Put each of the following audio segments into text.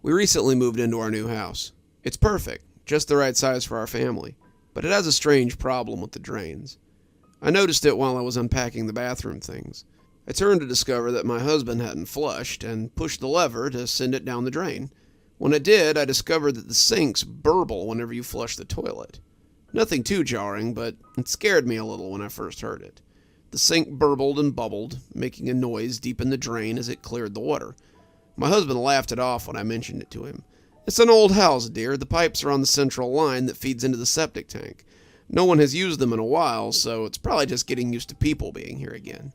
We recently moved into our new house. It's perfect, just the right size for our family, but it has a strange problem with the drains. I noticed it while I was unpacking the bathroom things. I turned to discover that my husband hadn't flushed and pushed the lever to send it down the drain. When it did, I discovered that the sinks burble whenever you flush the toilet. Nothing too jarring, but it scared me a little when I first heard it. The sink burbled and bubbled, making a noise deep in the drain as it cleared the water. My husband laughed it off when I mentioned it to him. "It's an old house, dear. The pipes are on the central line that feeds into the septic tank. No one has used them in a while, so it's probably just getting used to people being here again."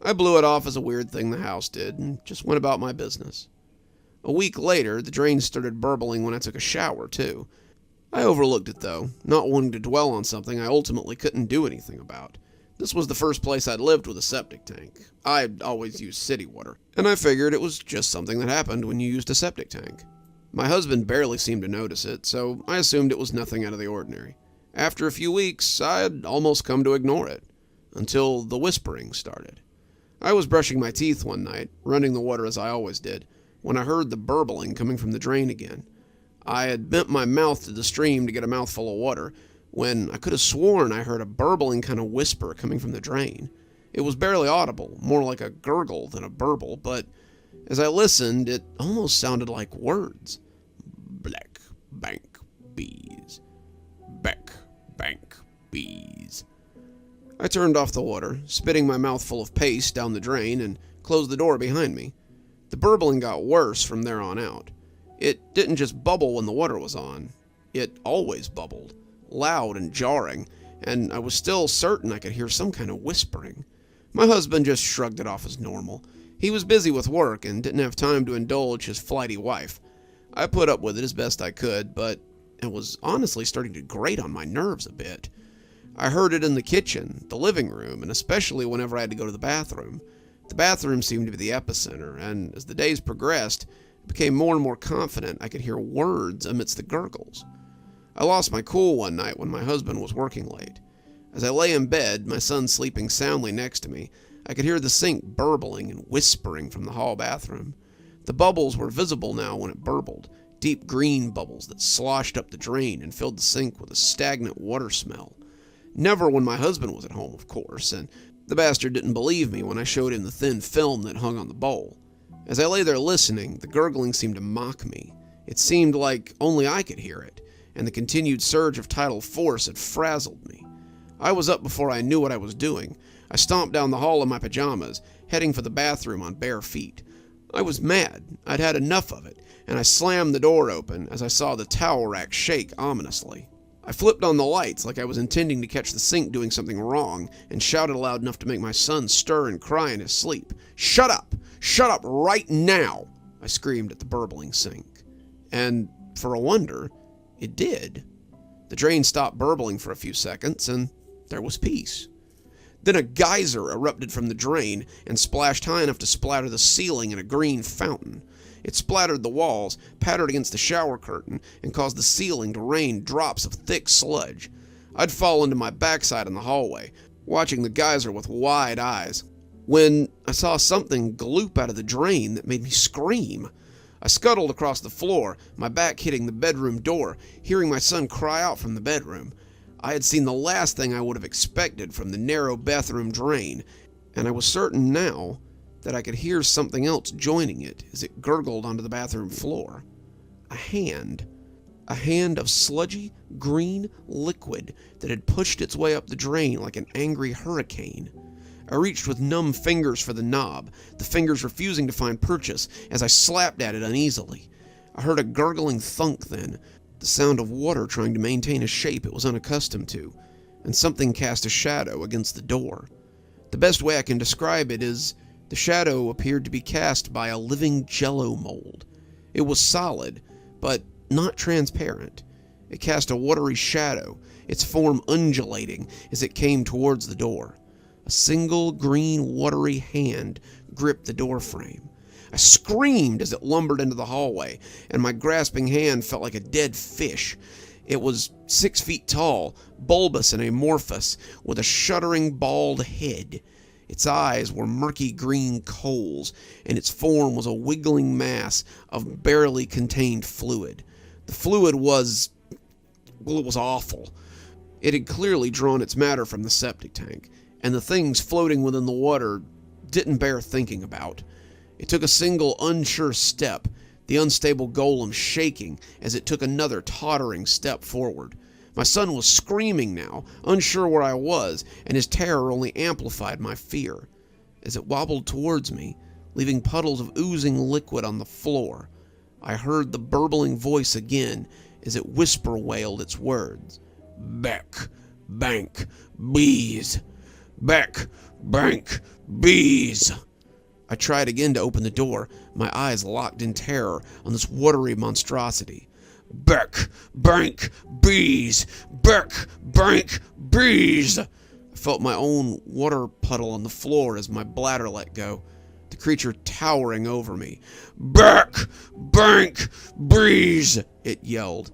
I blew it off as a weird thing the house did and just went about my business. A week later, the drain started burbling when I took a shower, too. I overlooked it, though, not wanting to dwell on something I ultimately couldn't do anything about. This was the first place I'd lived with a septic tank. I'd always used city water, and I figured it was just something that happened when you used a septic tank. My husband barely seemed to notice it, so I assumed it was nothing out of the ordinary. After a few weeks, I'd almost come to ignore it, until the whispering started. I was brushing my teeth one night, running the water as I always did, when I heard the burbling coming from the drain again. I had bent my mouth to the stream to get a mouthful of water, when I could have sworn I heard a burbling kind of whisper coming from the drain. It was barely audible, more like a gurgle than a burble, but as I listened, it almost sounded like words. Black bank bees. Back bank bees. I turned off the water, spitting my mouth full of paste down the drain, and closed the door behind me. The burbling got worse from there on out. It didn't just bubble when the water was on. It always bubbled, loud and jarring, and I was still certain I could hear some kind of whispering. My husband just shrugged it off as normal. He was busy with work and didn't have time to indulge his flighty wife. I put up with it as best I could, but it was honestly starting to grate on my nerves a bit. I heard it in the kitchen, the living room, and especially whenever I had to go to the bathroom. The bathroom seemed to be the epicenter, and as the days progressed, I became more and more confident I could hear words amidst the gurgles. I lost my cool one night when my husband was working late. As I lay in bed, my son sleeping soundly next to me, I could hear the sink burbling and whispering from the hall bathroom. The bubbles were visible now when it burbled, deep green bubbles that sloshed up the drain and filled the sink with a stagnant water smell. Never when my husband was at home, of course, and the bastard didn't believe me when I showed him the thin film that hung on the bowl. As I lay there listening, the gurgling seemed to mock me. It seemed like only I could hear it, and the continued surge of tidal force had frazzled me. I was up before I knew what I was doing. I stomped down the hall in my pajamas, heading for the bathroom on bare feet. I was mad. I'd had enough of it, and I slammed the door open as I saw the towel rack shake ominously. I flipped on the lights like I was intending to catch the sink doing something wrong, and shouted loud enough to make my son stir and cry in his sleep. "Shut up! Shut up right now!" I screamed at the burbling sink. And, for a wonder, it did. The drain stopped burbling for a few seconds, and there was peace. Then a geyser erupted from the drain and splashed high enough to splatter the ceiling in a green fountain. It splattered the walls, pattered against the shower curtain, and caused the ceiling to rain drops of thick sludge. I'd fallen to my backside in the hallway, watching the geyser with wide eyes, when I saw something gloop out of the drain that made me scream. I scuttled across the floor, my back hitting the bedroom door, hearing my son cry out from the bedroom. I had seen the last thing I would have expected from the narrow bathroom drain, and I was certain now that I could hear something else joining it as it gurgled onto the bathroom floor. A hand of sludgy, green liquid that had pushed its way up the drain like an angry hurricane. I reached with numb fingers for the knob, the fingers refusing to find purchase as I slapped at it uneasily. I heard a gurgling thunk then, the sound of water trying to maintain a shape it was unaccustomed to, and something cast a shadow against the door. The best way I can describe it is the shadow appeared to be cast by a living jello mold. It was solid, but not transparent. It cast a watery shadow, its form undulating as it came towards the door. A single green watery hand gripped the door frame. I screamed as it lumbered into the hallway, and my grasping hand felt like a dead fish. It was 6 feet tall, bulbous and amorphous, with a shuddering bald head. Its eyes were murky green coals, and its form was a wiggling mass of barely contained fluid. The fluid was, well, it was awful. It had clearly drawn its matter from the septic tank, and the things floating within the water didn't bear thinking about. It took a single unsure step, the unstable golem shaking as it took another tottering step forward. My son was screaming now, unsure where I was, and his terror only amplified my fear. As it wobbled towards me, leaving puddles of oozing liquid on the floor, I heard the burbling voice again as it whisper wailed its words. Beck, bank, bees. Beck, bank, bees. I tried again to open the door, my eyes locked in terror on this watery monstrosity. Beck, bank, bees! Beck, bank, bees! I felt my own water puddle on the floor as my bladder let go, the creature towering over me. Beck, bank, bees! It yelled.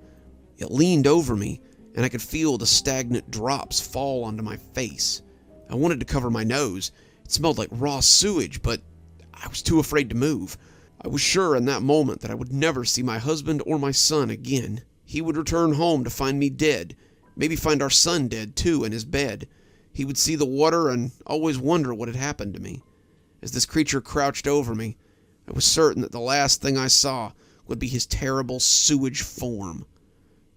It leaned over me, and I could feel the stagnant drops fall onto my face. I wanted to cover my nose. It smelled like raw sewage, but I was too afraid to move. I was sure in that moment that I would never see my husband or my son again. He would return home to find me dead, maybe find our son dead too in his bed. He would see the water and always wonder what had happened to me. As this creature crouched over me, I was certain that the last thing I saw would be his terrible sewage form.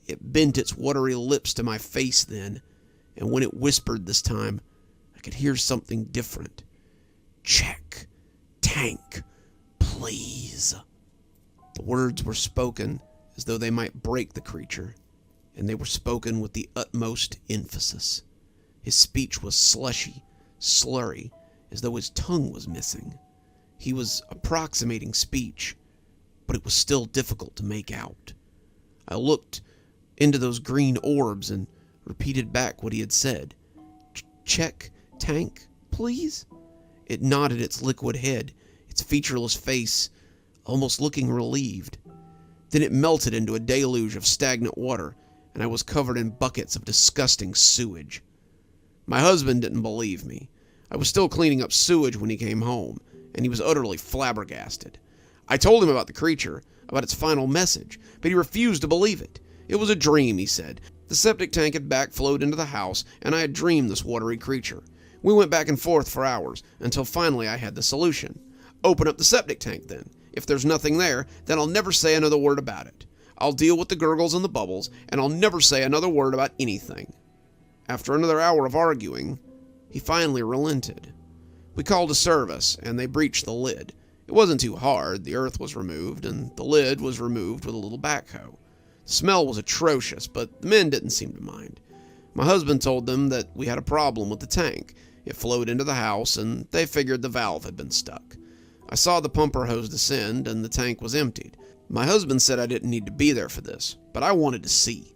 It bent its watery lips to my face then, and when it whispered this time, I could hear something different. Check. Tank. Please. The words were spoken as though they might break the creature, and they were spoken with the utmost emphasis. His speech was slushy, slurry, as though his tongue was missing. He was approximating speech, but it was still difficult to make out. I looked into those green orbs and repeated back what he had said. Check, tank, please? It nodded its liquid head, its featureless face almost looking relieved. Then it melted into a deluge of stagnant water, and I was covered in buckets of disgusting sewage. My husband didn't believe me. I was still cleaning up sewage when he came home, and he was utterly flabbergasted. I told him about the creature, about its final message, but he refused to believe it. It was a dream, he said. The septic tank had backflowed into the house, and I had dreamed this watery creature. We went back and forth for hours, until finally I had the solution. Open up the septic tank, then. If there's nothing there, then I'll never say another word about it. I'll deal with the gurgles and the bubbles, and I'll never say another word about anything. After another hour of arguing, he finally relented. We called a service, and they breached the lid. It wasn't too hard. The earth was removed, and the lid was removed with a little backhoe. The smell was atrocious, but the men didn't seem to mind. My husband told them that we had a problem with the tank. It flowed into the house, and they figured the valve had been stuck. I saw the pumper hose descend, and the tank was emptied. My husband said I didn't need to be there for this, but I wanted to see.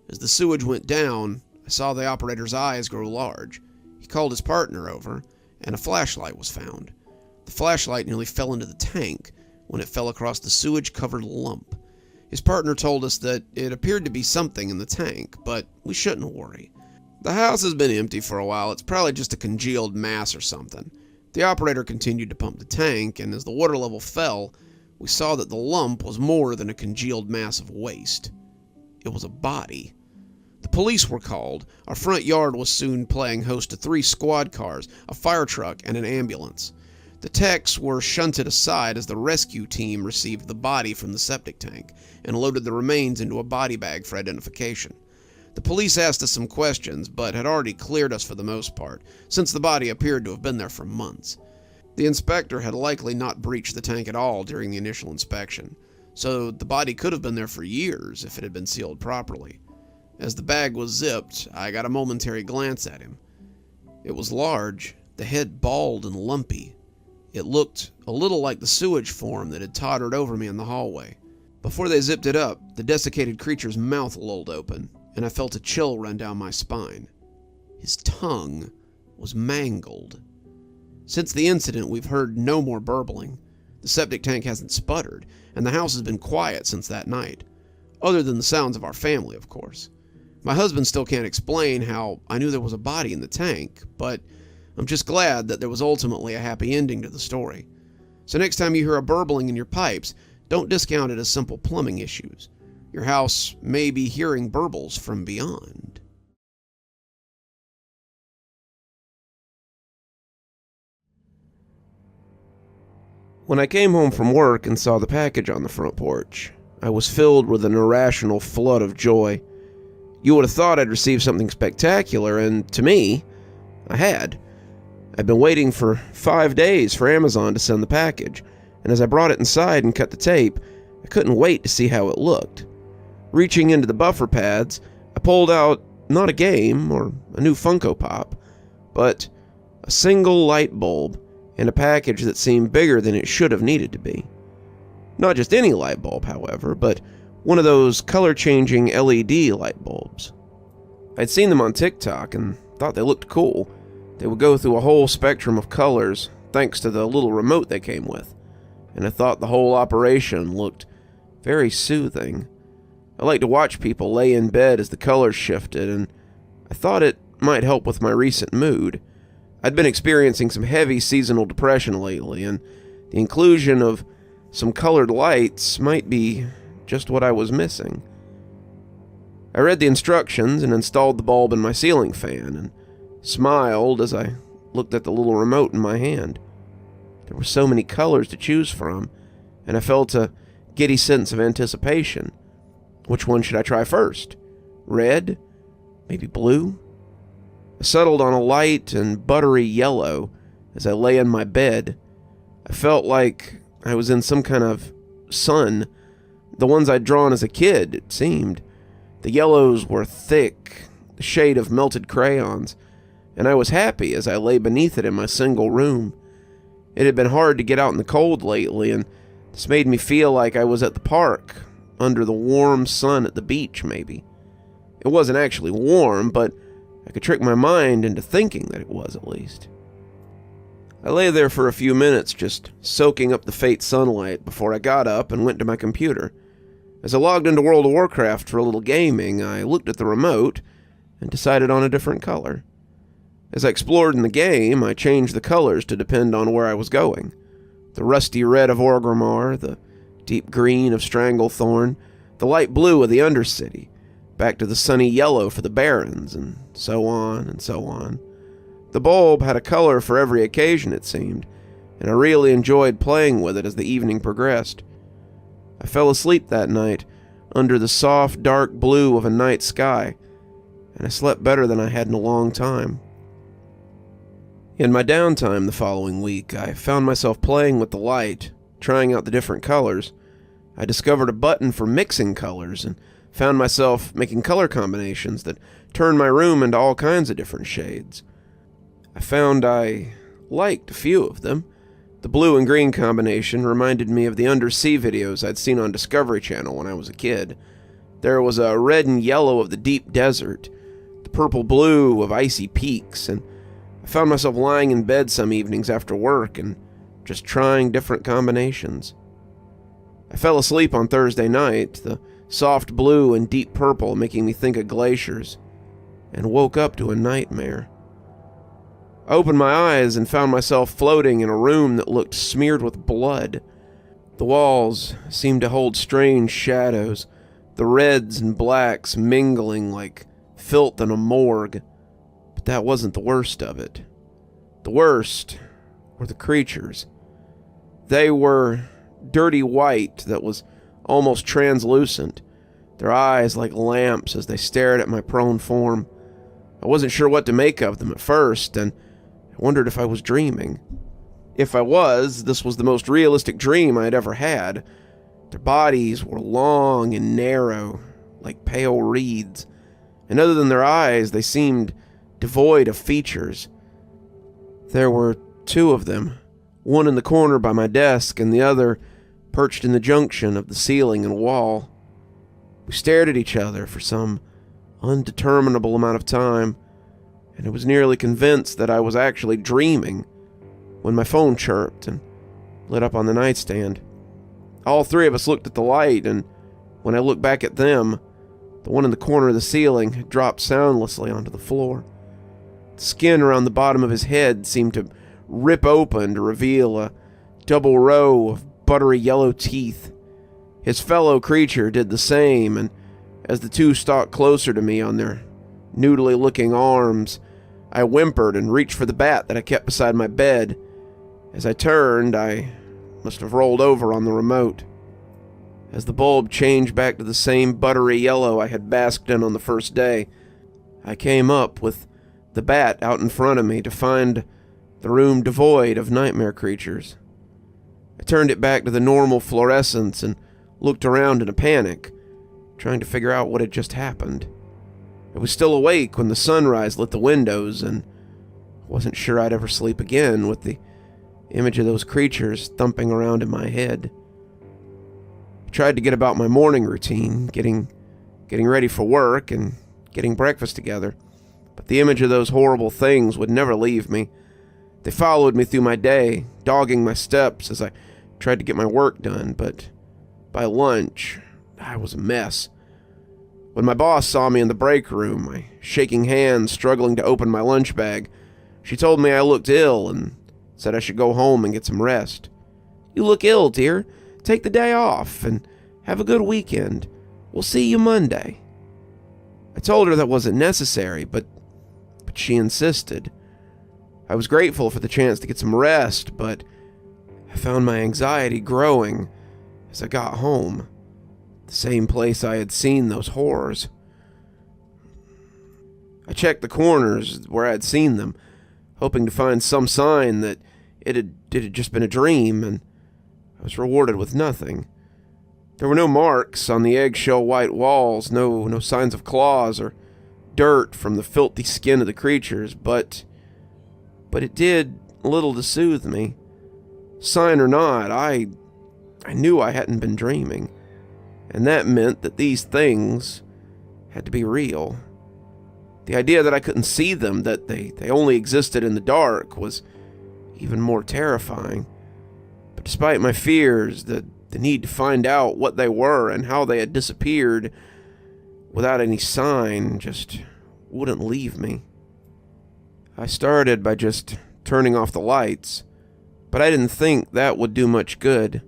As the sewage went down, I saw the operator's eyes grow large. He called his partner over, and a flashlight was found. The flashlight nearly fell into the tank when it fell across the sewage-covered lump. His partner told us that it appeared to be something in the tank, but we shouldn't worry. The house has been empty for a while. It's probably just a congealed mass or something. The operator continued to pump the tank, and as the water level fell, we saw that the lump was more than a congealed mass of waste. It was a body. The police were called. Our front yard was soon playing host to 3 squad cars, a fire truck, and an ambulance. The techs were shunted aside as the rescue team received the body from the septic tank and loaded the remains into a body bag for identification. The police asked us some questions, but had already cleared us for the most part, since the body appeared to have been there for months. The inspector had likely not breached the tank at all during the initial inspection, so the body could have been there for years if it had been sealed properly. As the bag was zipped, I got a momentary glance at him. It was large, the head bald and lumpy. It looked a little like the sewage form that had tottered over me in the hallway. Before they zipped it up, the desiccated creature's mouth lolled open, and I felt a chill run down my spine. His tongue was mangled. Since the incident, we've heard no more burbling. The septic tank hasn't sputtered, and the house has been quiet since that night. Other than the sounds of our family, of course. My husband still can't explain how I knew there was a body in the tank, but I'm just glad that there was ultimately a happy ending to the story. So next time you hear a burbling in your pipes, don't discount it as simple plumbing issues. Your house may be hearing burbles from beyond. When I came home from work and saw the package on the front porch, I was filled with an irrational flood of joy. You would have thought I'd received something spectacular, and to me, I had. I'd been waiting for 5 days for Amazon to send the package, and as I brought it inside and cut the tape, I couldn't wait to see how it looked. Reaching into the buffer pads, I pulled out not a game or a new Funko Pop, but a single light bulb and a package that seemed bigger than it should have needed to be. Not just any light bulb, however, but one of those color-changing LED light bulbs. I'd seen them on TikTok and thought they looked cool. They would go through a whole spectrum of colors thanks to the little remote they came with, and I thought the whole operation looked very soothing. I like to watch people lay in bed as the colors shifted, and I thought it might help with my recent mood. I'd been experiencing some heavy seasonal depression lately, and the inclusion of some colored lights might be just what I was missing. I read the instructions and installed the bulb in my ceiling fan, and smiled as I looked at the little remote in my hand. There were so many colors to choose from, and I felt a giddy sense of anticipation. Which one should I try first? Red? Maybe blue? I settled on a light and buttery yellow as I lay in my bed. I felt like I was in some kind of sun, the ones I'd drawn as a kid, it seemed. The yellows were thick, the shade of melted crayons, and I was happy as I lay beneath it in my single room. It had been hard to get out in the cold lately, and this made me feel like I was at the park, under the warm sun at the beach, maybe. It wasn't actually warm, but I could trick my mind into thinking that it was, at least. I lay there for a few minutes, just soaking up the faint sunlight before I got up and went to my computer. As I logged into World of Warcraft for a little gaming, I looked at the remote and decided on a different color. As I explored in the game, I changed the colors to depend on where I was going. The rusty red of Orgrimmar, the deep green of Stranglethorn, the light blue of the Undercity, back to the sunny yellow for the Barrens, and so on and so on. The bulb had a color for every occasion, it seemed, and I really enjoyed playing with it as the evening progressed. I fell asleep that night under the soft, dark blue of a night sky, and I slept better than I had in a long time. In my downtime the following week, I found myself playing with the light, trying out the different colors. I discovered a button for mixing colors and found myself making color combinations that turned my room into all kinds of different shades. I found I liked a few of them. The blue and green combination reminded me of the undersea videos I'd seen on Discovery Channel when I was a kid. There was a red and yellow of the deep desert, the purple blue of icy peaks, and I found myself lying in bed some evenings after work and just trying different combinations. I fell asleep on Thursday night, the soft blue and deep purple making me think of glaciers, and woke up to a nightmare. I opened my eyes and found myself floating in a room that looked smeared with blood. The walls seemed to hold strange shadows, the reds and blacks mingling like filth in a morgue. But that wasn't the worst of it. The worst were the creatures. They were dirty white that was almost translucent, their eyes like lamps as they stared at my prone form. I wasn't sure what to make of them at first, and I wondered if I was dreaming. If I was, this was the most realistic dream I had ever had. Their bodies were long and narrow, like pale reeds, and other than their eyes, they seemed devoid of features. There were two of them, one in the corner by my desk and the other perched in the junction of the ceiling and wall. We stared at each other for some undeterminable amount of time, and I was nearly convinced that I was actually dreaming when my phone chirped and lit up on the nightstand. All three of us looked at the light, and when I looked back at them, the one in the corner of the ceiling had dropped soundlessly onto the floor. The skin around the bottom of his head seemed to rip open to reveal a double row of buttery yellow teeth. His fellow creature did the same, and as the two stalked closer to me on their noodly-looking arms, I whimpered and reached for the bat that I kept beside my bed. As I turned, I must have rolled over on the remote. As the bulb changed back to the same buttery yellow I had basked in on the first day, I came up with the bat out in front of me to find the room devoid of nightmare creatures. I turned it back to the normal fluorescence and looked around in a panic, trying to figure out what had just happened. I was still awake when the sunrise lit the windows, and wasn't sure I'd ever sleep again with the image of those creatures thumping around in my head. I tried to get about my morning routine, getting ready for work and getting breakfast together, but the image of those horrible things would never leave me. They followed me through my day, dogging my steps as I tried to get my work done, but by lunch, I was a mess. When my boss saw me in the break room, my shaking hands struggling to open my lunch bag, she told me I looked ill and said I should go home and get some rest. "You look ill, dear. Take the day off and have a good weekend. We'll see you Monday." I told her that wasn't necessary, but she insisted. I was grateful for the chance to get some rest, but I found my anxiety growing as I got home, the same place I had seen those horrors. I checked the corners where I had seen them, hoping to find some sign that it had just been a dream, and I was rewarded with nothing. There were no marks on the eggshell white walls, no signs of claws or dirt from the filthy skin of the creatures, but it did little to soothe me. Sign or not, I knew I hadn't been dreaming, and that meant that these things had to be real. The idea that I couldn't see them, that they only existed in the dark, was even more terrifying. But despite my fears, the need to find out what they were and how they had disappeared without any sign just wouldn't leave me. I started by just turning off the lights, but I didn't think that would do much good.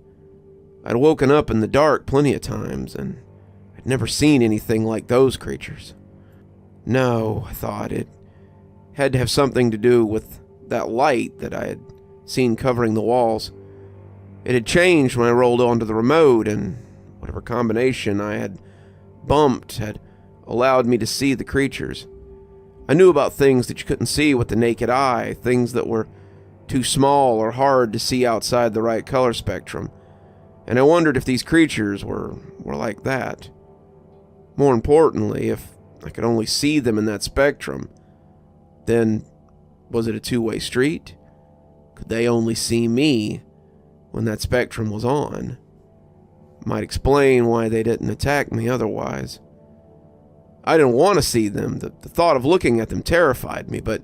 I'd woken up in the dark plenty of times, and I'd never seen anything like those creatures. No, I thought, it had to have something to do with that light that I had seen covering the walls. It had changed when I rolled onto the remote, and whatever combination I had bumped had allowed me to see the creatures. I knew about things that you couldn't see with the naked eye, things that were too small or hard to see outside the right color spectrum, and I wondered if these creatures were like that. More importantly, if I could only see them in that spectrum, then was it a two-way street? Could they only see me when that spectrum was on? Might explain why they didn't attack me otherwise. I didn't want to see them. The thought of looking at them terrified me, but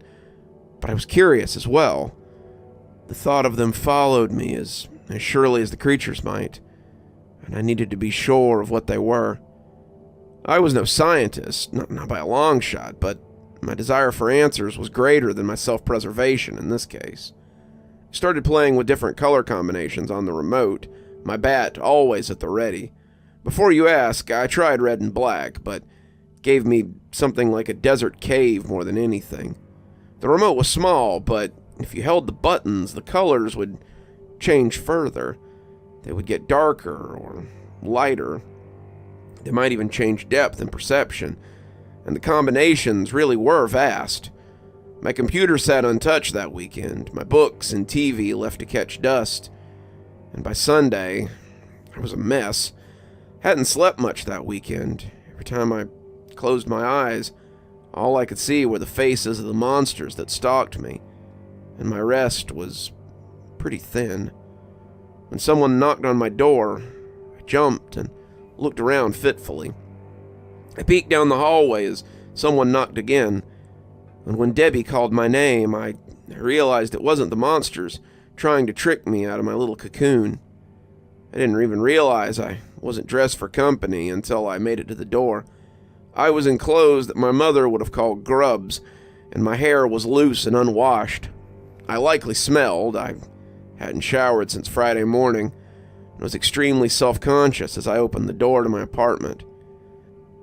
I was curious as well. The thought of them followed me as surely as the creatures might, and I needed to be sure of what they were. I was no scientist, not by a long shot, but my desire for answers was greater than my self-preservation in this case. I started playing with different color combinations on the remote, my bat always at the ready. Before you ask, I tried red and black, but it gave me something like a desert cave more than anything. The remote was small, but if you held the buttons, the colors would change further. They would get darker or lighter. They might even change depth and perception, and the combinations really were vast. My computer sat untouched that weekend, my books and TV left to catch dust, and by Sunday, I was a mess. Hadn't slept much that weekend. Every time I closed my eyes, all I could see were the faces of the monsters that stalked me, and my rest was pretty thin. When someone knocked on my door, I jumped and looked around fitfully. I peeked down the hallway as someone knocked again, and when Debbie called my name, I realized it wasn't the monsters trying to trick me out of my little cocoon. I didn't even realize I wasn't dressed for company until I made it to the door. I was in clothes that my mother would have called grubs, and my hair was loose and unwashed. I likely smelled. I hadn't showered since Friday morning and was extremely self-conscious as I opened the door to my apartment.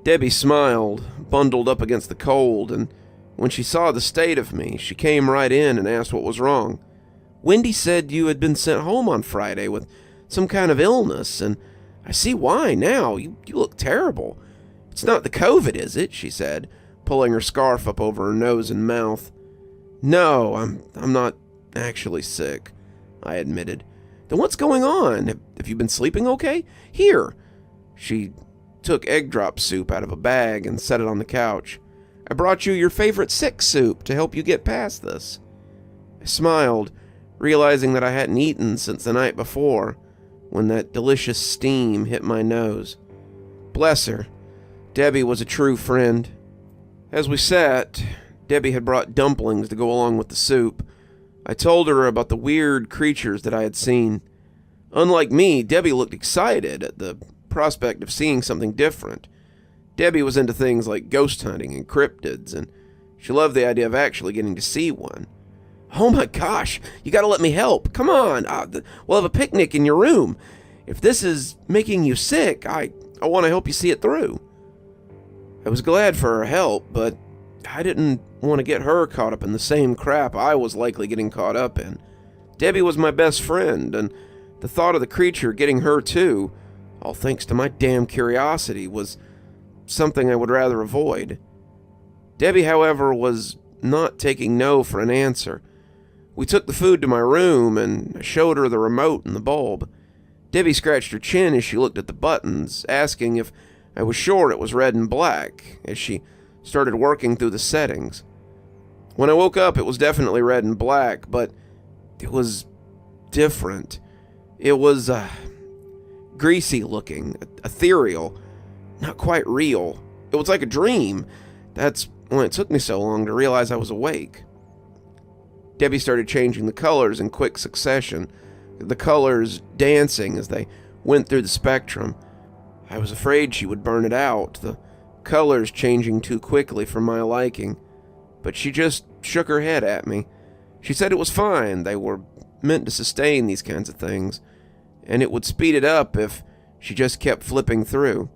Debbie smiled, bundled up against the cold, and when she saw the state of me, she came right in and asked what was wrong. "Wendy said you had been sent home on Friday with some kind of illness, and I see why now. You look terrible. It's not the COVID, is it?" she said, pulling her scarf up over her nose and mouth. "No, I'm not actually sick," I admitted. "Then what's going on? Have you been sleeping okay? Here." She took egg drop soup out of a bag and set it on the couch. "I brought you your favorite sick soup to help you get past this." I smiled, realizing that I hadn't eaten since the night before, when that delicious steam hit my nose. Bless her. Debbie was a true friend. As we sat, Debbie had brought dumplings to go along with the soup. I told her about the weird creatures that I had seen. Unlike me, Debbie looked excited at the prospect of seeing something different. Debbie was into things like ghost hunting and cryptids, and she loved the idea of actually getting to see one. "Oh my gosh, you gotta let me help. Come on, we'll have a picnic in your room. If this is making you sick, I want to help you see it through." I was glad for her help, but I didn't want to get her caught up in the same crap I was likely getting caught up in. Debbie was my best friend, and the thought of the creature getting her too, all thanks to my damn curiosity, was something I would rather avoid. Debbie, however, was not taking no for an answer. We took the food to my room, and I showed her the remote and the bulb. Debbie scratched her chin as she looked at the buttons, asking if I was sure it was red and black, as she started working through the settings. When I woke up, it was definitely red and black, but it was different. It was greasy looking, ethereal, not quite real. It was like a dream. That's when it took me so long to realize I was awake. Debbie started changing the colors in quick succession, the colors dancing as they went through the spectrum. I was afraid she would burn it out, the colors changing too quickly for my liking, but she just shook her head at me. She said it was fine. They were meant to sustain these kinds of things, and it would speed it up if she just kept flipping through.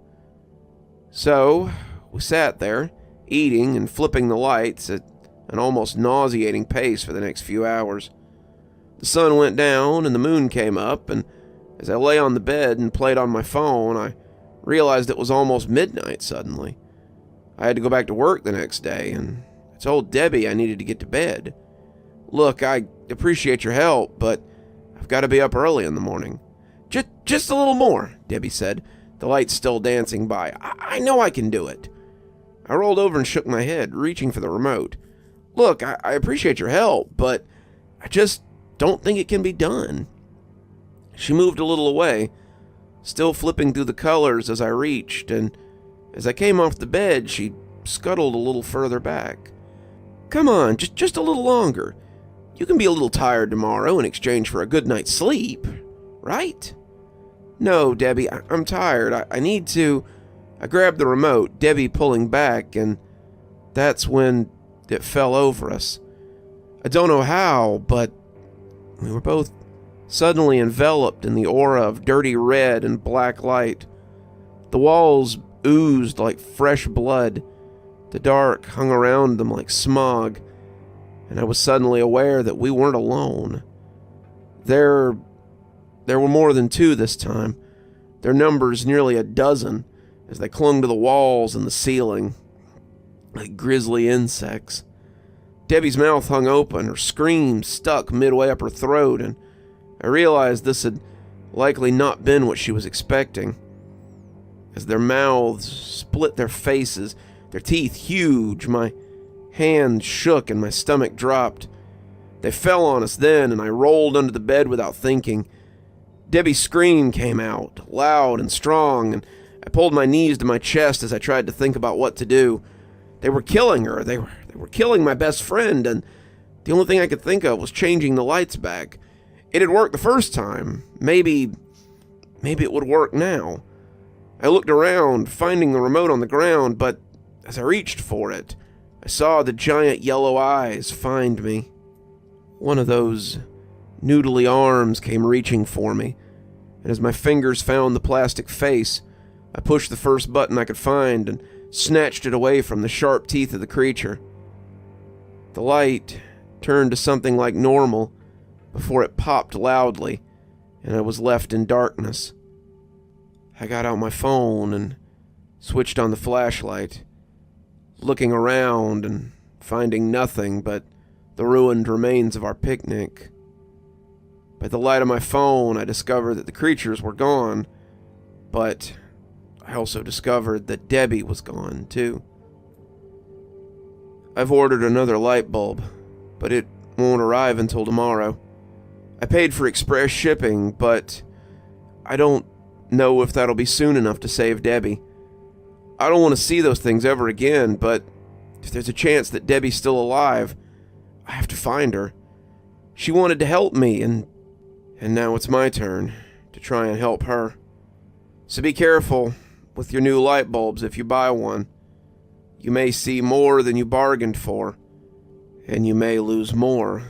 So we sat there, eating and flipping the lights at an almost nauseating pace for the next few hours. The sun went down and the moon came up, and as I lay on the bed and played on my phone, I realized it was almost midnight suddenly. I had to go back to work the next day, and I told Debbie I needed to get to bed. "Look, I appreciate your help, but I've got to be up early in the morning." Just a little more," Debbie said, the lights still dancing by. I know I can do it." I rolled over and shook my head, reaching for the remote. "Look, I appreciate your help, but I just don't think it can be done." She moved a little away, still flipping through the colors as I reached, and as I came off the bed, she scuttled a little further back. "Come on, just a little longer. You can be a little tired tomorrow in exchange for a good night's sleep, right?" "No, Debbie, I'm tired. I need to..." I grabbed the remote, Debbie pulling back, and that's when it fell over us. I don't know how, but we were both suddenly enveloped in the aura of dirty red and black light. The walls oozed like fresh blood. The dark hung around them like smog, and I was suddenly aware that we weren't alone. There were more than two this time, their numbers nearly a dozen, as they clung to the walls and the ceiling, like grisly insects. Debbie's mouth hung open, her scream stuck midway up her throat, and I realized this had likely not been what she was expecting. As their mouths split their faces, their teeth huge, my hands shook and my stomach dropped. They fell on us then, and I rolled under the bed without thinking. Debbie's scream came out, loud and strong, and I pulled my knees to my chest as I tried to think about what to do. They were killing her. They were killing my best friend, and the only thing I could think of was changing the lights back. It had worked the first time. Maybe it would work now. I looked around, finding the remote on the ground, but as I reached for it, I saw the giant yellow eyes find me. One of those noodly arms came reaching for me, and as my fingers found the plastic face, I pushed the first button I could find and snatched it away from the sharp teeth of the creature. The light turned to something like normal before it popped loudly, and I was left in darkness. I got out my phone and switched on the flashlight, looking around and finding nothing but the ruined remains of our picnic. By the light of my phone, I discovered that the creatures were gone, but I also discovered that Debbie was gone, too. I've ordered another light bulb, but it won't arrive until tomorrow. I paid for express shipping, but I don't know if that'll be soon enough to save Debbie. I don't want to see those things ever again, but if there's a chance that Debbie's still alive, I have to find her. She wanted to help me, and now it's my turn to try and help her. So be careful with your new light bulbs if you buy one. You may see more than you bargained for, and you may lose more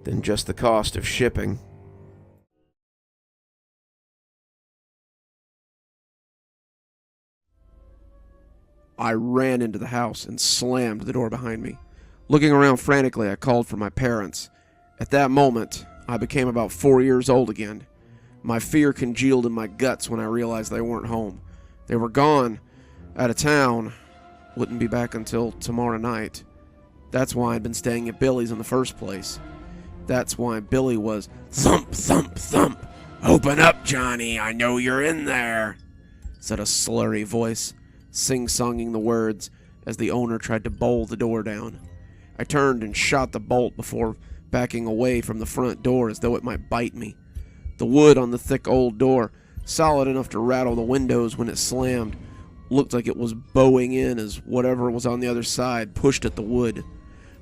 than just the cost of shipping. I ran into the house and slammed the door behind me. Looking around frantically, I called for my parents. At that moment, I became about 4 years old again. My fear congealed in my guts when I realized they weren't home. They were gone, out of town, wouldn't be back until tomorrow night. That's why I'd been staying at Billy's in the first place. That's why Billy was thump, thump, thump. "Open up, Johnny, I know you're in there," said a slurry voice, sing-songing the words as the owner tried to bowl the door down. I turned and shot the bolt before backing away from the front door as though it might bite me. The wood on the thick old door, solid enough to rattle the windows when it slammed, looked like it was bowing in as whatever was on the other side pushed at the wood.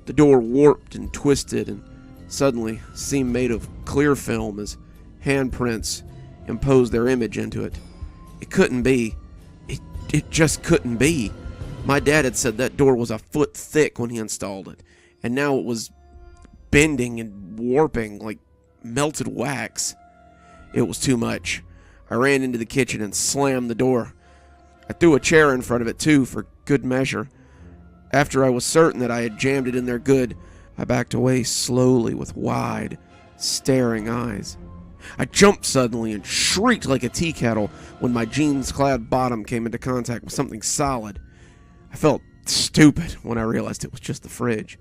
The door warped and twisted and suddenly seemed made of clear film as handprints imposed their image into it. It couldn't be. It just couldn't be. My dad had said that door was a foot thick when he installed it, and now it was bending and warping like melted wax. It was too much. I ran into the kitchen and slammed the door. I threw a chair in front of it too, for good measure. After I was certain that I had jammed it in there good, I backed away slowly with wide, staring eyes. I jumped suddenly and shrieked like a tea kettle when my jeans-clad bottom came into contact with something solid. I felt stupid when I realized it was just the fridge.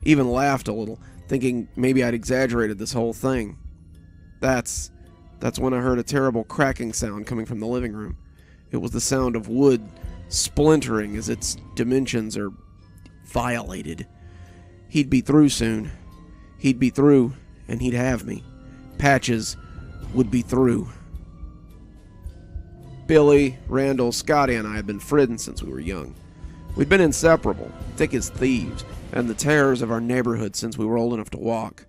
Even laughed a little, thinking maybe I'd exaggerated this whole thing. That's when I heard a terrible cracking sound coming from the living room. It was the sound of wood splintering as its dimensions are violated. He'd be through soon. He'd be through, and he'd have me. Patches would be through. Billy, Randall, Scotty, and I had been friends since we were young. We'd been inseparable, thick as thieves, and the terrors of our neighborhood since we were old enough to walk.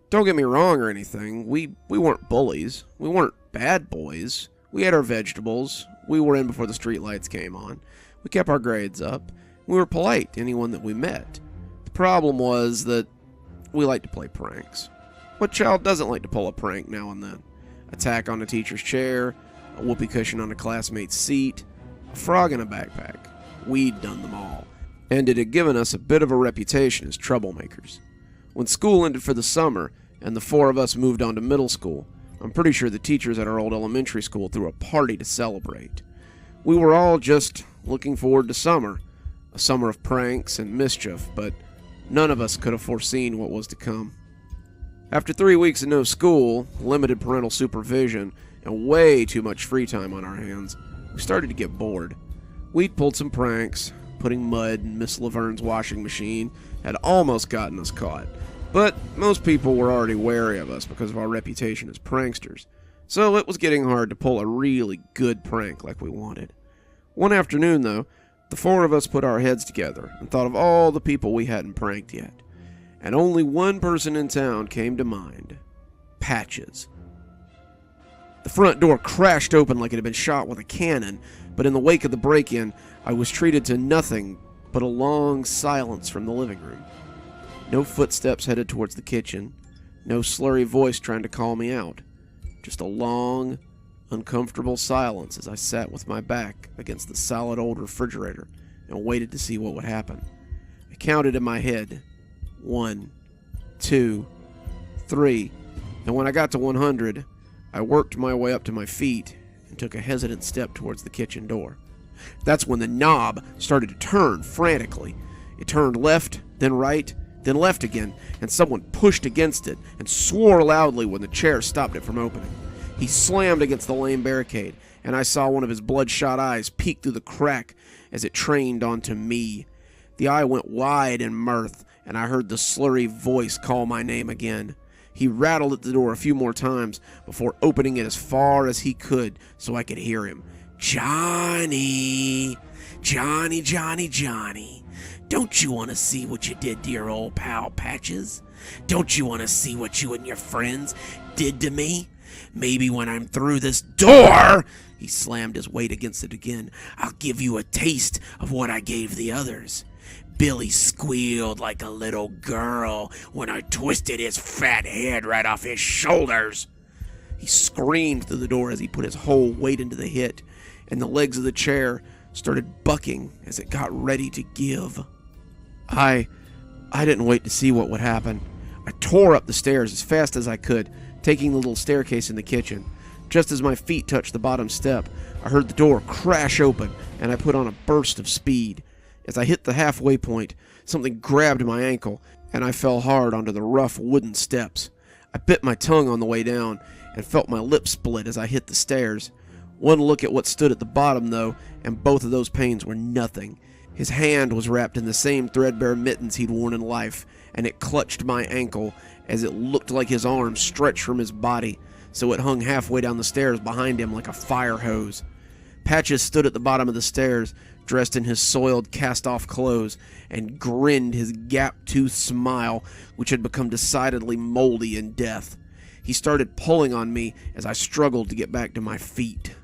Don't get me wrong or anything, we weren't bullies. We weren't bad boys. We ate our vegetables. We were in before the streetlights came on. We kept our grades up. We were polite to anyone that we met. The problem was that we liked to play pranks. What child doesn't like to pull a prank now and then? Attack on a teacher's chair, a whoopee cushion on a classmate's seat, a frog in a backpack. We'd done them all, and it had given us a bit of a reputation as troublemakers. When school ended for the summer, and the four of us moved on to middle school, I'm pretty sure the teachers at our old elementary school threw a party to celebrate. We were all just looking forward to summer, a summer of pranks and mischief, but none of us could have foreseen what was to come. After 3 weeks of no school, limited parental supervision, and way too much free time on our hands, we started to get bored. We'd pulled some pranks. Putting mud in Miss Laverne's washing machine had almost gotten us caught, but most people were already wary of us because of our reputation as pranksters, so it was getting hard to pull a really good prank like we wanted. One afternoon, though, the four of us put our heads together and thought of all the people we hadn't pranked yet, and only one person in town came to mind: Patches. The front door crashed open like it had been shot with a cannon, but in the wake of the break-in, I was treated to nothing but a long silence from the living room. No footsteps headed towards the kitchen. No slurry voice trying to call me out. Just a long, uncomfortable silence as I sat with my back against the solid old refrigerator and waited to see what would happen. I counted in my head. 1, 2, 3, and when I got to 100, I worked my way up to my feet and took a hesitant step towards the kitchen door. That's when the knob started to turn frantically. It turned left, then right, then left again, and someone pushed against it and swore loudly when the chair stopped it from opening. He slammed against the lame barricade, and I saw one of his bloodshot eyes peek through the crack as it trained onto me. The eye went wide in mirth, and I heard the slurry voice call my name again. He rattled at the door a few more times before opening it as far as he could so I could hear him. Johnny! Johnny, Johnny, Johnny! Don't you want to see what you did to your old pal Patches? Don't you want to see what you and your friends did to me? Maybe when I'm through this door, he slammed his weight against it again, I'll give you a taste of what I gave the others. Billy squealed like a little girl when I twisted his fat head right off his shoulders. He screamed through the door as he put his whole weight into the hit, and the legs of the chair started bucking as it got ready to give. I didn't wait to see what would happen. I tore up the stairs as fast as I could, taking the little staircase in the kitchen. Just as my feet touched the bottom step, I heard the door crash open, and I put on a burst of speed. As I hit the halfway point, something grabbed my ankle, and I fell hard onto the rough wooden steps. I bit my tongue on the way down, and felt my lips split as I hit the stairs. One look at what stood at the bottom, though, and both of those pains were nothing. His hand was wrapped in the same threadbare mittens he'd worn in life, and it clutched my ankle as it looked like his arm stretched from his body, so it hung halfway down the stairs behind him like a fire hose. Patches stood at the bottom of the stairs, dressed in his soiled, cast-off clothes, and grinned his gap-toothed smile, which had become decidedly moldy in death. He started pulling on me as I struggled to get back to my feet.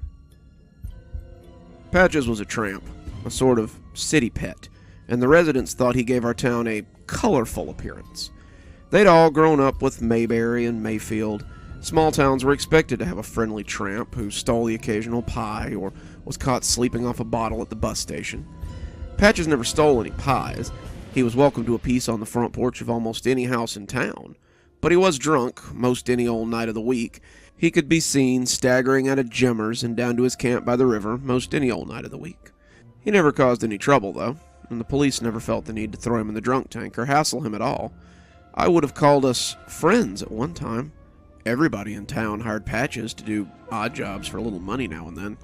Patches was a tramp, a sort of city pet, and the residents thought he gave our town a colorful appearance. They'd all grown up with Mayberry and Mayfield. Small towns were expected to have a friendly tramp who stole the occasional pie or was caught sleeping off a bottle at the bus station. Patches never stole any pies. He was welcome to a piece on the front porch of almost any house in town. But he was drunk most any old night of the week. He could be seen staggering out of Gemmer's and down to his camp by the river most any old night of the week. He never caused any trouble, though, and the police never felt the need to throw him in the drunk tank or hassle him at all. I would have called us friends at one time. Everybody in town hired Patches to do odd jobs for a little money now and then.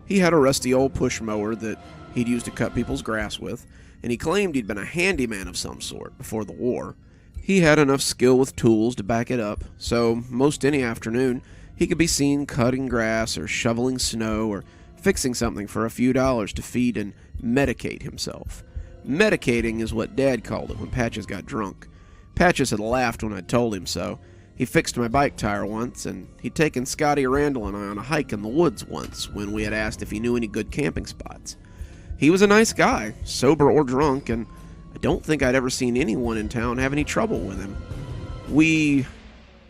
He had a rusty old push mower that he'd used to cut people's grass with, and he claimed he'd been a handyman of some sort before the war. He had enough skill with tools to back it up, so most any afternoon he could be seen cutting grass or shoveling snow or fixing something for a few dollars to feed and medicate himself. Medicating is what Dad called it when Patches got drunk. Patches had laughed when I'd told him so. He fixed my bike tire once, and he'd taken Scotty Randall and I on a hike in the woods once when we had asked if he knew any good camping spots. He was a nice guy, sober or drunk, and I don't think I'd ever seen anyone in town have any trouble with him. We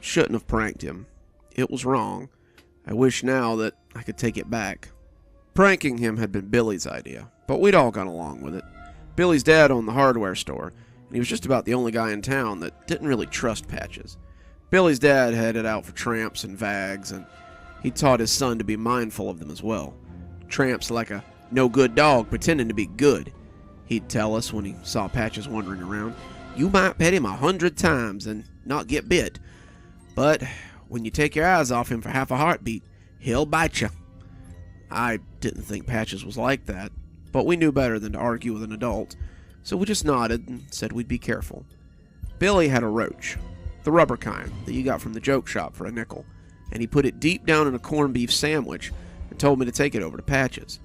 shouldn't have pranked him. It was wrong. I wish now that I could take it back. Pranking him had been Billy's idea, but we'd all gone along with it. Billy's dad owned the hardware store, and he was just about the only guy in town that didn't really trust Patches. Billy's dad headed out for tramps and vags, and he taught his son to be mindful of them as well. Tramps like a no-good dog pretending to be good. He'd tell us when he saw Patches wandering around, "You might pet him 100 times and not get bit, but when you take your eyes off him for half a heartbeat, he'll bite you." I didn't think Patches was like that, but we knew better than to argue with an adult, so we just nodded and said we'd be careful. Billy had a roach, the rubber kind that you got from the joke shop for a nickel, and he put it deep down in a corned beef sandwich and told me to take it over to Patches.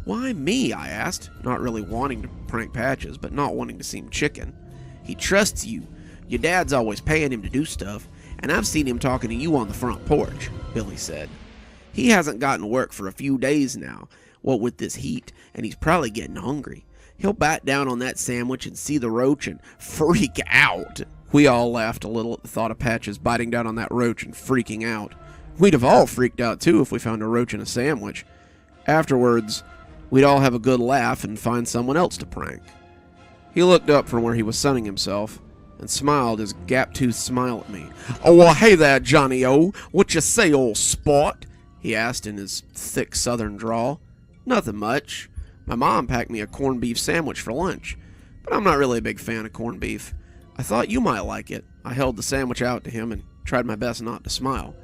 "Why me?" I asked, not really wanting to prank Patches, but not wanting to seem chicken. "He trusts you. Your dad's always paying him to do stuff, and I've seen him talking to you on the front porch," Billy said. "He hasn't gotten work for a few days now, what with this heat, and he's probably getting hungry. He'll bite down on that sandwich and see the roach and freak out. We all laughed a little at the thought of Patches biting down on that roach and freaking out. We'd have all freaked out too if we found a roach in a sandwich. Afterwards, we'd all have a good laugh and find someone else to prank. He looked up from where he was sunning himself and smiled his gap-toothed smile at me. "Oh, well, hey there, Johnny-O. What you say, old sport?" he asked in his thick southern drawl. "Nothing much. My mom packed me a corned beef sandwich for lunch, but I'm not really a big fan of corned beef. I thought you might like it." I held the sandwich out to him and tried my best not to smile.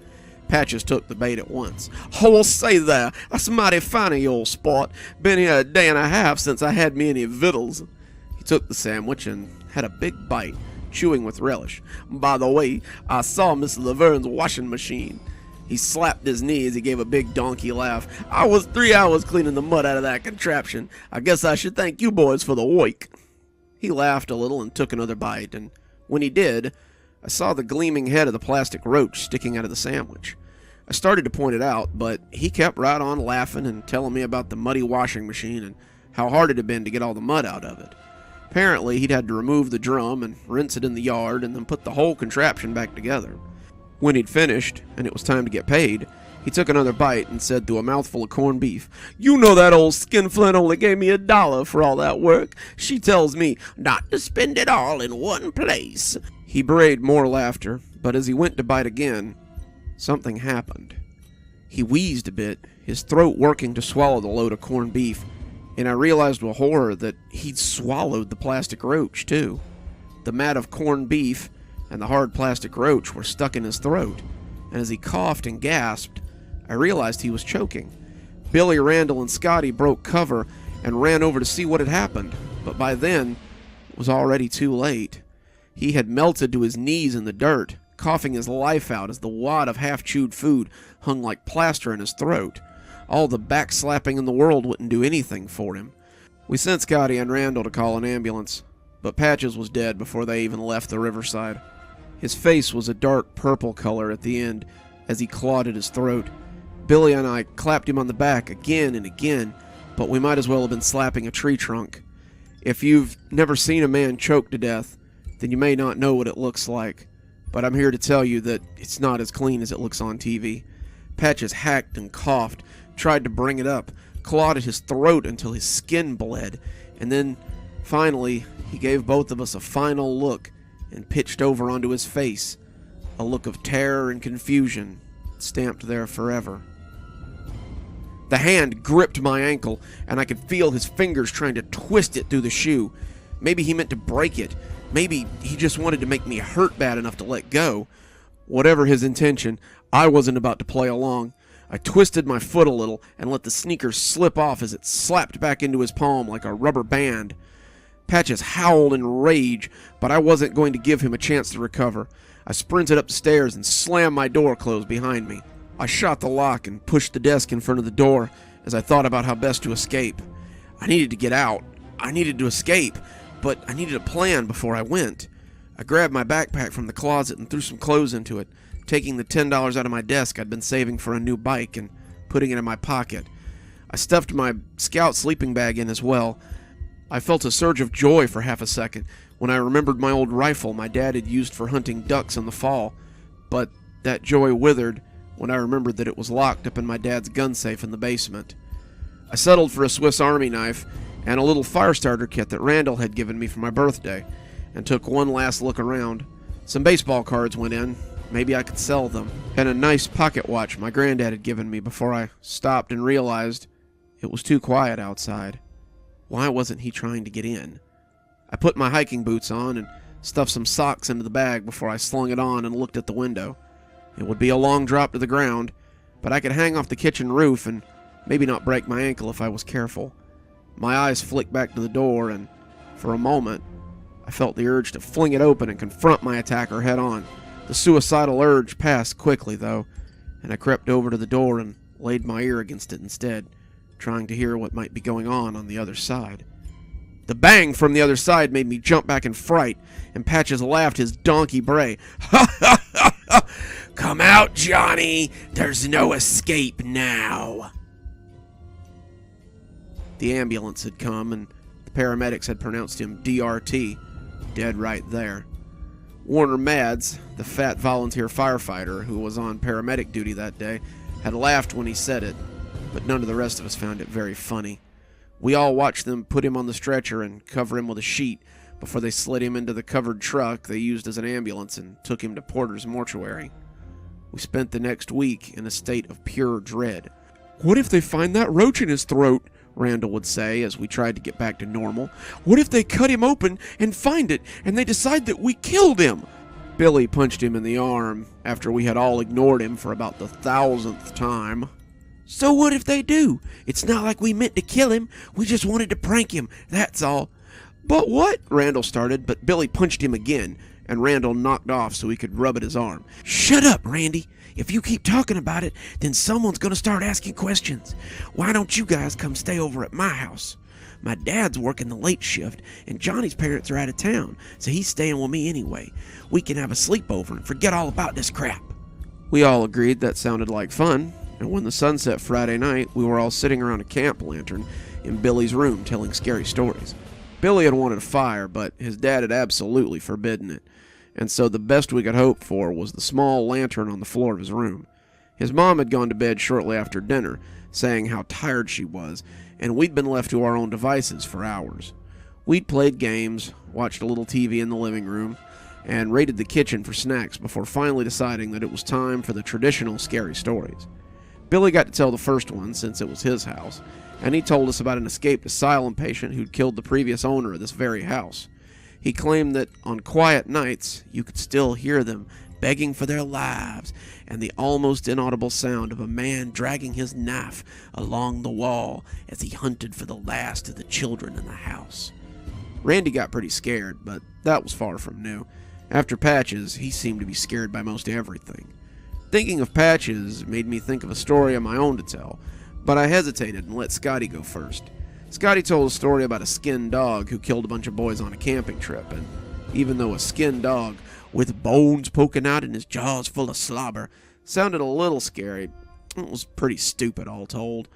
Patches took the bait at once. "Oh, well, say there, that's mighty fine of you, old sport. Been here a day and a half since I had me any victuals." He took the sandwich and had a big bite, chewing with relish. "By the way, I saw Mr. Laverne's washing machine." He slapped his knee as he gave a big donkey laugh. "I was 3 hours cleaning the mud out of that contraption. I guess I should thank you boys for the work." He laughed a little and took another bite, and when he did, I saw the gleaming head of the plastic roach sticking out of the sandwich. I started to point it out, but he kept right on laughing and telling me about the muddy washing machine and how hard it had been to get all the mud out of it. Apparently, he'd had to remove the drum and rinse it in the yard and then put the whole contraption back together. When he'd finished, and it was time to get paid, he took another bite and said through a mouthful of corned beef, "You know that old skinflint only gave me $1 for all that work. She tells me not to spend it all in one place." He brayed more laughter, but as he went to bite again, something happened. He wheezed a bit, his throat working to swallow the load of corned beef, and I realized with horror that he'd swallowed the plastic roach, too. The mat of corned beef and the hard plastic roach were stuck in his throat, and as he coughed and gasped, I realized he was choking. Billy, Randall, and Scotty broke cover and ran over to see what had happened, but by then, it was already too late. He had melted to his knees in the dirt, coughing his life out as the wad of half-chewed food hung like plaster in his throat. All the backslapping in the world wouldn't do anything for him. We sent Scotty and Randall to call an ambulance, but Patches was dead before they even left the riverside. His face was a dark purple color at the end as he clawed at his throat. Billy and I clapped him on the back again and again, but we might as well have been slapping a tree trunk. If you've never seen a man choke to death, then you may not know what it looks like. But I'm here to tell you that it's not as clean as it looks on TV. Patches hacked and coughed, tried to bring it up, clawed at his throat until his skin bled, and then, finally, he gave both of us a final look and pitched over onto his face, a look of terror and confusion stamped there forever. The hand gripped my ankle, and I could feel his fingers trying to twist it through the shoe. Maybe he meant to break it. Maybe he just wanted to make me hurt bad enough to let go. Whatever his intention, I wasn't about to play along. I twisted my foot a little and let the sneaker slip off as it slapped back into his palm like a rubber band. Patches howled in rage, but I wasn't going to give him a chance to recover. I sprinted up the stairs and slammed my door closed behind me. I shot the lock and pushed the desk in front of the door as I thought about how best to escape. I needed to get out. I needed to escape, but I needed a plan before I went. I grabbed my backpack from the closet and threw some clothes into it, taking the $10 out of my desk I'd been saving for a new bike and putting it in my pocket. I stuffed my scout sleeping bag in as well. I felt a surge of joy for half a second when I remembered my old rifle my dad had used for hunting ducks in the fall, but that joy withered when I remembered that it was locked up in my dad's gun safe in the basement. I settled for a Swiss Army knife and a little fire starter kit that Randall had given me for my birthday, and took one last look around. Some baseball cards went in, maybe I could sell them, and a nice pocket watch my granddad had given me before I stopped and realized it was too quiet outside. Why wasn't he trying to get in? I put my hiking boots on and stuffed some socks into the bag before I slung it on and looked at the window. It would be a long drop to the ground, but I could hang off the kitchen roof and maybe not break my ankle if I was careful. My eyes flicked back to the door, and for a moment, I felt the urge to fling it open and confront my attacker head on. The suicidal urge passed quickly, though, and I crept over to the door and laid my ear against it instead, trying to hear what might be going on the other side. The bang from the other side made me jump back in fright, and Patches laughed his donkey bray. "Ha ha ha ha! Come out, Johnny! There's no escape now!" The ambulance had come, and The paramedics had pronounced him DRT, dead right there. Warner Mads, the fat volunteer firefighter who was on paramedic duty that day, had laughed when he said it, but none of the rest of us found it very funny. We all watched them put him on the stretcher and cover him with a sheet before they slid him into the covered truck they used as an ambulance and took him to Porter's mortuary. We spent the next week in a state of pure dread. "What if they find that roach in his throat?" Randall would say as we tried to get back to normal. "What if they cut him open and find it, and they decide that we killed him?" Billy punched him in the arm after we had all ignored him for about the 1,000th time. "So what if they do? It's not like we meant to kill him. We just wanted to prank him, that's all." "But what?" Randall started, but Billy punched him again, and Randall knocked off so he could rub at his arm. "Shut up, Randy. If you keep talking about it, then someone's going to start asking questions. Why don't you guys come stay over at my house? My dad's working the late shift, and Johnny's parents are out of town, so he's staying with me anyway. We can have a sleepover and forget all about this crap." We all agreed that sounded like fun, and when the sun set Friday night, we were all sitting around a camp lantern in Billy's room telling scary stories. Billy had wanted a fire, but his dad had absolutely forbidden it, and so the best we could hope for was the small lantern on the floor of his room. His mom had gone to bed shortly after dinner, saying how tired she was, and we'd been left to our own devices for hours. We'd played games, watched a little TV in the living room, and raided the kitchen for snacks before finally deciding that it was time for the traditional scary stories. Billy got to tell the first one since it was his house, and he told us about an escaped asylum patient who'd killed the previous owner of this very house. He claimed that on quiet nights, you could still hear them begging for their lives, and the almost inaudible sound of a man dragging his knife along the wall as he hunted for the last of the children in the house. Randy got pretty scared, but that was far from new. After Patches, he seemed to be scared by most everything. Thinking of Patches made me think of a story of my own to tell, but I hesitated and let Scotty go first. Scotty told a story about a skinned dog who killed a bunch of boys on a camping trip, and even though a skinned dog with bones poking out and his jaws full of slobber sounded a little scary, it was pretty stupid all told.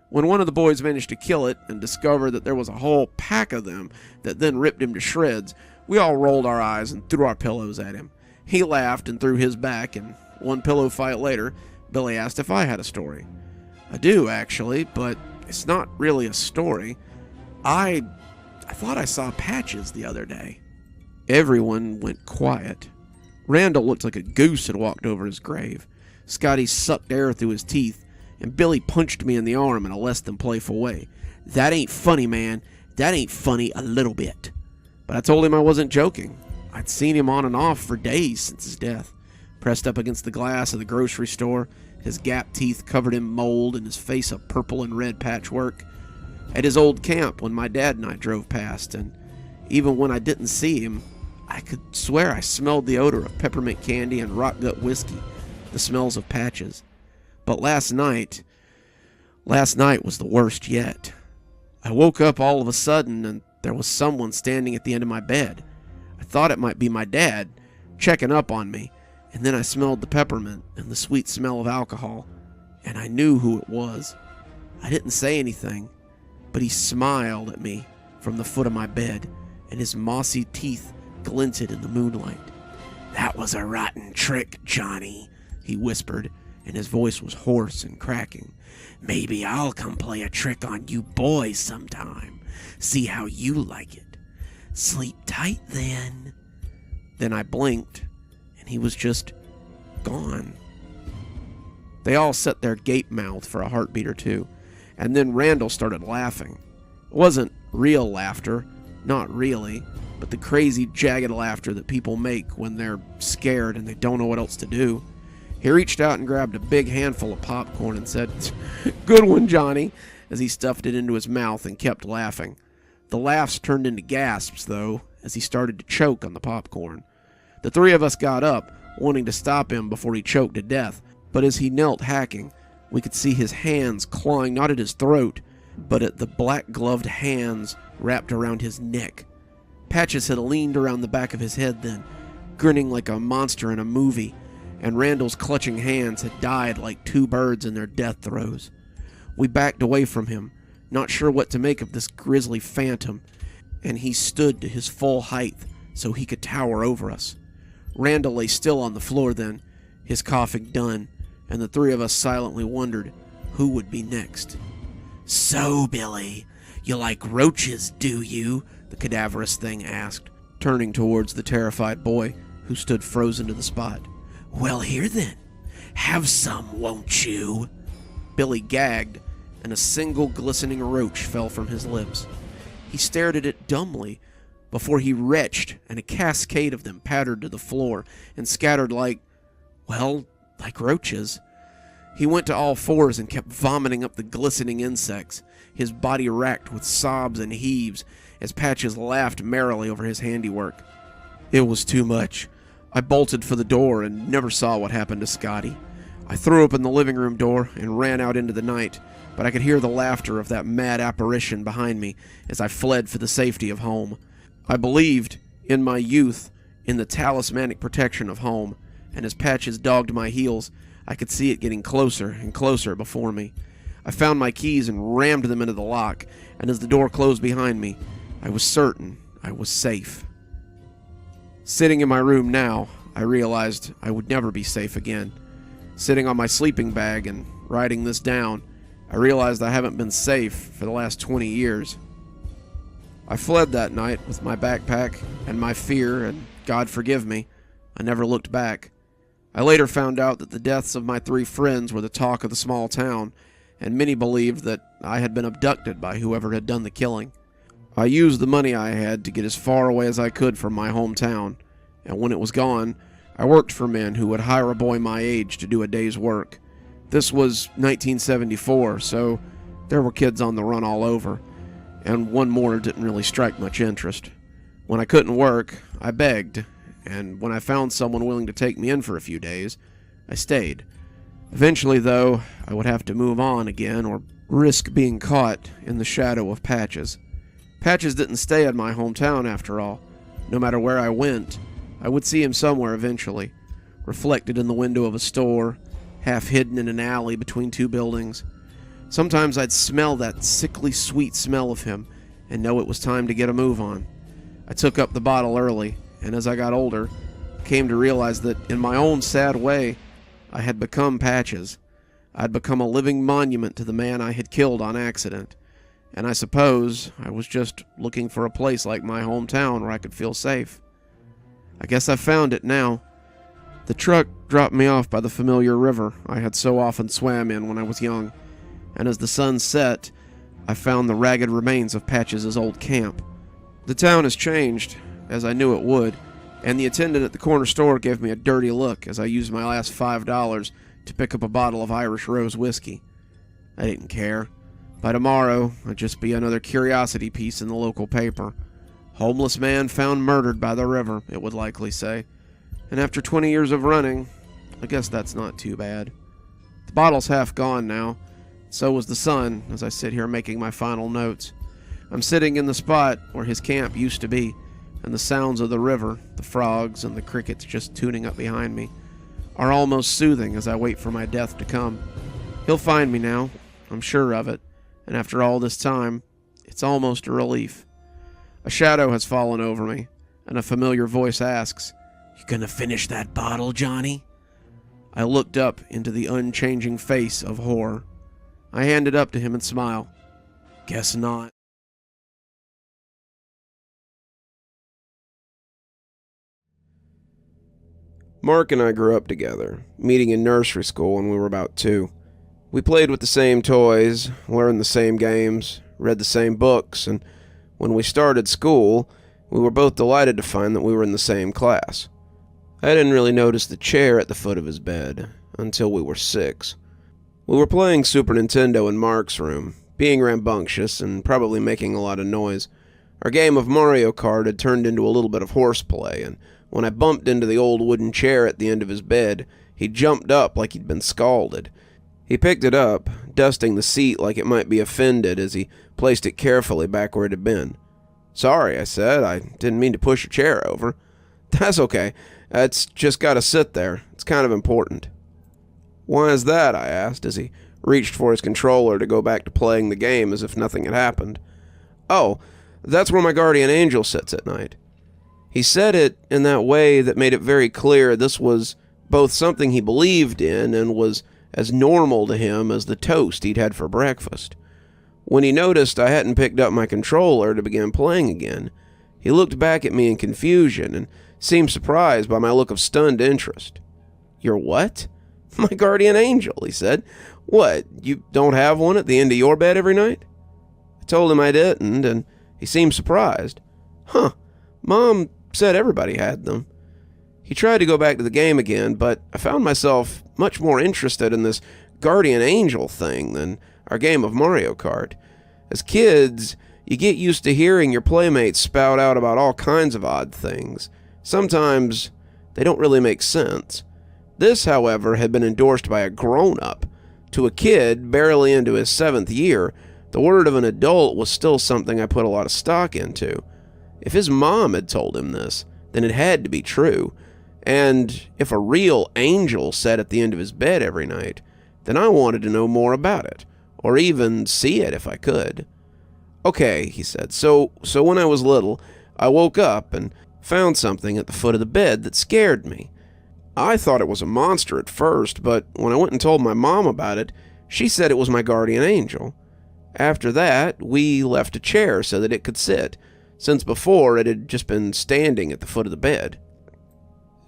When one of the boys managed to kill it and discovered that there was a whole pack of them that then ripped him to shreds, we all rolled our eyes and threw our pillows at him. He laughed and threw his back, and one pillow fight later, Billy asked if I had a story. I do, actually, but it's not really a story. I thought I saw Patches the other day. Everyone went quiet. Randall looked like a goose had walked over his grave. Scotty sucked air through his teeth, and Billy punched me in the arm in a less than playful way. "That ain't funny, man. That ain't funny a little bit." But I told him I wasn't joking. I'd seen him on and off for days since his death. Pressed up against the glass of the grocery store, his gap teeth covered in mold and his face a purple and red patchwork. At his old camp when my dad and I drove past, and even when I didn't see him, I could swear I smelled the odor of peppermint candy and rock gut whiskey, the smells of Patches. But last night was the worst yet. I woke up all of a sudden and there was someone standing at the end of my bed. I thought it might be my dad, checking up on me, and then I smelled the peppermint and the sweet smell of alcohol, and I knew who it was. I didn't say anything, but he smiled at me from the foot of my bed, and his mossy teeth glinted in the moonlight. "That was a rotten trick, Johnny," he whispered, and his voice was hoarse and cracking. "Maybe I'll come play a trick on you boys sometime. See how you like it. Sleep tight then." Then I blinked, and he was just gone. They all sat there gape-mouthed for a heartbeat or two, and then Randall started laughing. It wasn't real laughter, not really, but the crazy, jagged laughter that people make when they're scared and they don't know what else to do. He reached out and grabbed a big handful of popcorn and said, "Good one, Johnny," as he stuffed it into his mouth and kept laughing. The laughs turned into gasps, though, as he started to choke on the popcorn. The three of us got up, wanting to stop him before he choked to death, but as he knelt hacking, we could see his hands clawing not at his throat, but at the black-gloved hands wrapped around his neck. Patches had leaned around the back of his head then, grinning like a monster in a movie, and Randall's clutching hands had died like two birds in their death throes. We backed away from him, not sure what to make of this grisly phantom, and he stood to his full height so he could tower over us. Randall lay still on the floor then, his coughing done, and the three of us silently wondered who would be next. "So, Billy, you like roaches, do you?" the cadaverous thing asked, turning towards the terrified boy who stood frozen to the spot. "Well, here then. Have some, won't you?" Billy gagged, and a single glistening roach fell from his lips. He stared at it dumbly before he retched, and a cascade of them pattered to the floor and scattered like roaches. He went to all fours and kept vomiting up the glistening insects, his body racked with sobs and heaves as Patches laughed merrily over his handiwork. It was too much. I bolted for the door and never saw what happened to Scotty. I threw open the living room door and ran out into the night, but I could hear the laughter of that mad apparition behind me as I fled for the safety of home. I believed, in my youth, in the talismanic protection of home, and as Patches dogged my heels, I could see it getting closer and closer before me. I found my keys and rammed them into the lock, and as the door closed behind me, I was certain I was safe. Sitting in my room now, I realized I would never be safe again. Sitting on my sleeping bag and writing this down, I realized I haven't been safe for the last 20 years. I fled that night with my backpack and my fear, and God forgive me, I never looked back. I later found out that the deaths of my 3 friends were the talk of the small town, and many believed that I had been abducted by whoever had done the killing. I used the money I had to get as far away as I could from my hometown, and when it was gone, I worked for men who would hire a boy my age to do a day's work. This was 1974, so there were kids on the run all over, and one more didn't really strike much interest. When I couldn't work, I begged, and when I found someone willing to take me in for a few days, I stayed. Eventually, though, I would have to move on again or risk being caught in the shadow of Patches. Patches didn't stay in my hometown after all. No matter where I went, I would see him somewhere eventually, reflected in the window of a store, half hidden in an alley between 2 buildings. Sometimes I'd smell that sickly sweet smell of him and know it was time to get a move on. I took up the bottle early, and as I got older, came to realize that in my own sad way, I had become Patches. I'd become a living monument to the man I had killed on accident, and I suppose I was just looking for a place like my hometown where I could feel safe. I guess I found it now. The truck dropped me off by the familiar river I had so often swam in when I was young, and as the sun set, I found the ragged remains of Patches' old camp. The town has changed, as I knew it would, and the attendant at the corner store gave me a dirty look as I used my last $5 to pick up a bottle of Irish Rose whiskey. I didn't care. By tomorrow, I'd just be another curiosity piece in the local paper. Homeless man found murdered by the river, it would likely say. And after 20 years of running, I guess that's not too bad. The bottle's half gone now. So was the sun as I sit here making my final notes. I'm sitting in the spot where his camp used to be, and the sounds of the river, the frogs, and the crickets just tuning up behind me, are almost soothing as I wait for my death to come. He'll find me now, I'm sure of it, and after all this time, it's almost a relief. A shadow has fallen over me, and a familiar voice asks, "You gonna finish that bottle, Johnny?" I looked up into the unchanging face of horror. I hand it up to him and smile. Guess not. Mark and I grew up together, meeting in nursery school when we were about 2. We played with the same toys, learned the same games, read the same books, and when we started school, we were both delighted to find that we were in the same class. I didn't really notice the chair at the foot of his bed until we were 6. We were playing Super Nintendo in Mark's room, being rambunctious and probably making a lot of noise. Our game of Mario Kart had turned into a little bit of horseplay, and when I bumped into the old wooden chair at the end of his bed, he jumped up like he'd been scalded. He picked it up, dusting the seat like it might be offended as he placed it carefully back where it had been. "Sorry," I said. "I didn't mean to push your chair over." "That's okay. It's just gotta sit there. It's kind of important." "Why is that?" I asked as he reached for his controller to go back to playing the game as if nothing had happened. "Oh, That's where my guardian angel sits at night. He said it in that way that made it very clear this was both something he believed in and was as normal to him as the toast he'd had for breakfast. When he noticed I hadn't picked up my controller to begin playing again, he looked back at me in confusion and seemed surprised by my look of stunned interest. "Your what?" "My guardian angel," he said. "What, you don't have one at the end of your bed every night?" I told him I didn't, and he seemed surprised. "Huh, Mom said everybody had them." He tried to go back to the game again, but I found myself much more interested in this guardian angel thing than our game of Mario Kart. As kids, you get used to hearing your playmates spout out about all kinds of odd things. Sometimes they don't really make sense. This, however, had been endorsed by a grown-up. To a kid barely into his 7th year, the word of an adult was still something I put a lot of stock into. If his mom had told him this, then it had to be true. And if a real angel sat at the end of his bed every night, then I wanted to know more about it, or even see it if I could. "Okay," he said, so when I was little, I woke up and found something at the foot of the bed that scared me. I thought it was a monster at first, but when I went and told my mom about it, she said it was my guardian angel. After that, we left a chair so that it could sit, since before it had just been standing at the foot of the bed.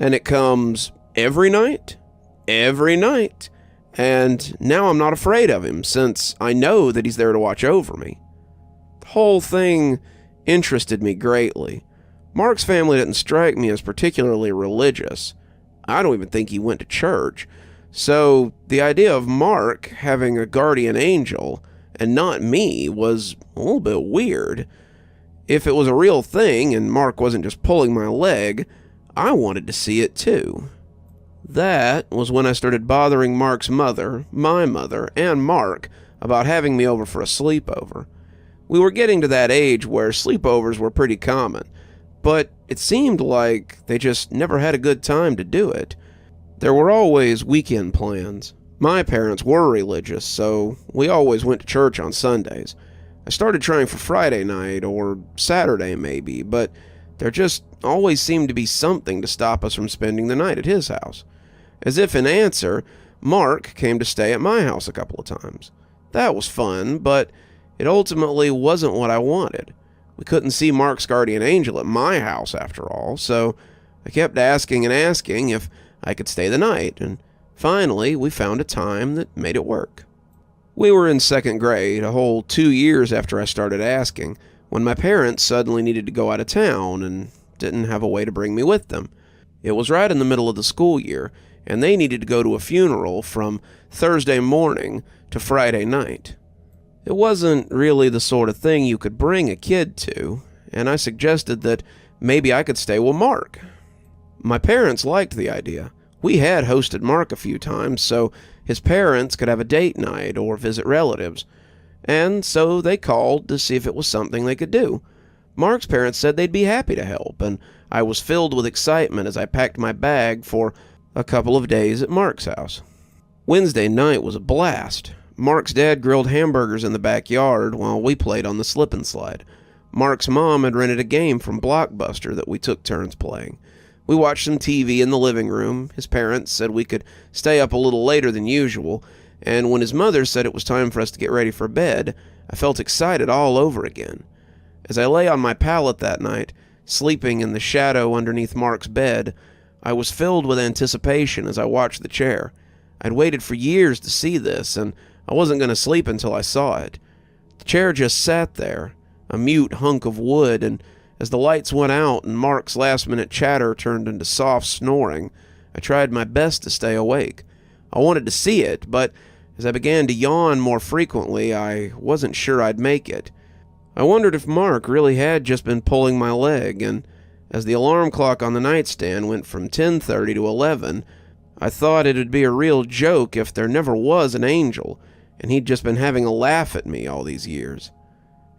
"And it comes every night?" "Every night. And now I'm not afraid of him, since I know that he's there to watch over me." The whole thing interested me greatly. Mark's family didn't strike me as particularly religious. I don't even think he went to church. So the idea of Mark having a guardian angel and not me was a little bit weird. If it was a real thing and Mark wasn't just pulling my leg, I wanted to see it too. That was when I started bothering Mark's mother, my mother, and Mark about having me over for a sleepover. We were getting to that age where sleepovers were pretty common, but it seemed like they just never had a good time to do it. There were always weekend plans. My parents were religious, so we always went to church on Sundays. I started trying for Friday night, or Saturday maybe, but there just always seemed to be something to stop us from spending the night at his house. As if in answer, Mark came to stay at my house a couple of times. That was fun, but it ultimately wasn't what I wanted. We couldn't see Mark's guardian angel at my house after all, so I kept asking and asking if I could stay the night, and finally we found a time that made it work. We were in 2nd grade, a whole 2 years after I started asking, when my parents suddenly needed to go out of town and didn't have a way to bring me with them. It was right in the middle of the school year, and they needed to go to a funeral from Thursday morning to Friday night. It wasn't really the sort of thing you could bring a kid to, and I suggested that maybe I could stay with Mark. My parents liked the idea. We had hosted Mark a few times, so his parents could have a date night or visit relatives, and so they called to see if it was something they could do. Mark's parents said they'd be happy to help, and I was filled with excitement as I packed my bag for a couple of days at Mark's house. Wednesday night was a blast. Mark's dad grilled hamburgers in the backyard while we played on the slip and slide. Mark's mom had rented a game from Blockbuster that we took turns playing. We watched some TV in the living room. His parents said we could stay up a little later than usual, and when his mother said it was time for us to get ready for bed, I felt excited all over again. As I lay on my pallet that night, sleeping in the shadow underneath Mark's bed, I was filled with anticipation as I watched the chair. I'd waited for years to see this, and I wasn't going to sleep until I saw it. The chair just sat there, a mute hunk of wood, and as the lights went out and Mark's last-minute chatter turned into soft snoring, I tried my best to stay awake. I wanted to see it, but as I began to yawn more frequently, I wasn't sure I'd make it. I wondered if Mark really had just been pulling my leg, and as the alarm clock on the nightstand went from 10:30 to 11, I thought it'd be a real joke if there never was an angel, and he'd just been having a laugh at me all these years.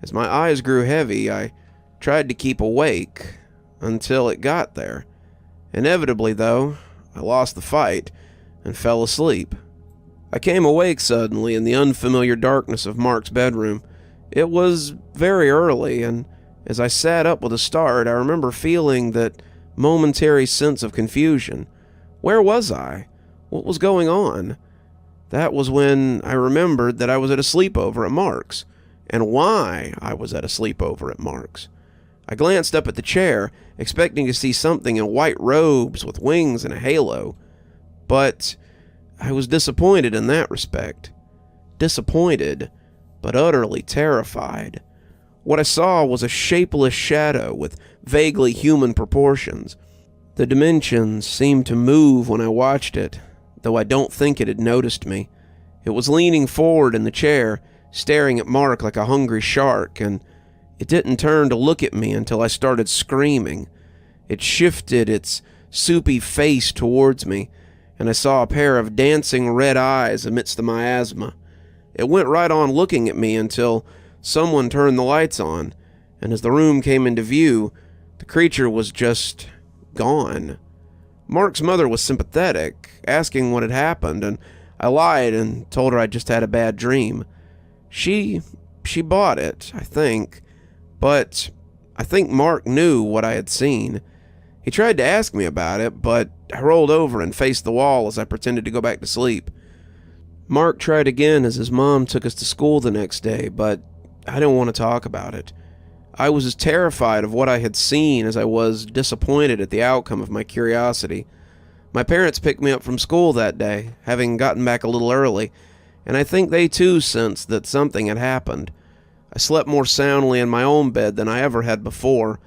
As my eyes grew heavy, I tried to keep awake until it got there. Inevitably, though, I lost the fight and fell asleep. I came awake suddenly in the unfamiliar darkness of Mark's bedroom. It was very early, and As I sat up with a start, I remember feeling that momentary sense of confusion. Where was I? What was going on? That was when I remembered that I was at a sleepover at Mark's, and why I was at a sleepover at Mark's. I glanced up at the chair, expecting to see something in white robes with wings and a halo, but I was disappointed in that respect. Disappointed, but utterly terrified. What I saw was a shapeless shadow with vaguely human proportions. The dimensions seemed to move when I watched it, though I don't think it had noticed me. It was leaning forward in the chair, staring at Mark like a hungry shark, and it didn't turn to look at me until I started screaming. It shifted its soupy face towards me, and I saw a pair of dancing red eyes amidst the miasma. It went right on looking at me until someone turned the lights on, and as the room came into view, the creature was just gone. Mark's mother was sympathetic, asking what had happened, and I lied and told her I just had a bad dream. She bought it, I think, but I think Mark knew what I had seen. He tried to ask me about it, but I rolled over and faced the wall as I pretended to go back to sleep. Mark tried again as his mom took us to school the next day, but I didn't want to talk about it. I was as terrified of what I had seen as I was disappointed at the outcome of my curiosity. My parents picked me up from school that day, having gotten back a little early, and I think they too sensed that something had happened. I slept more soundly in my own bed than I ever had before,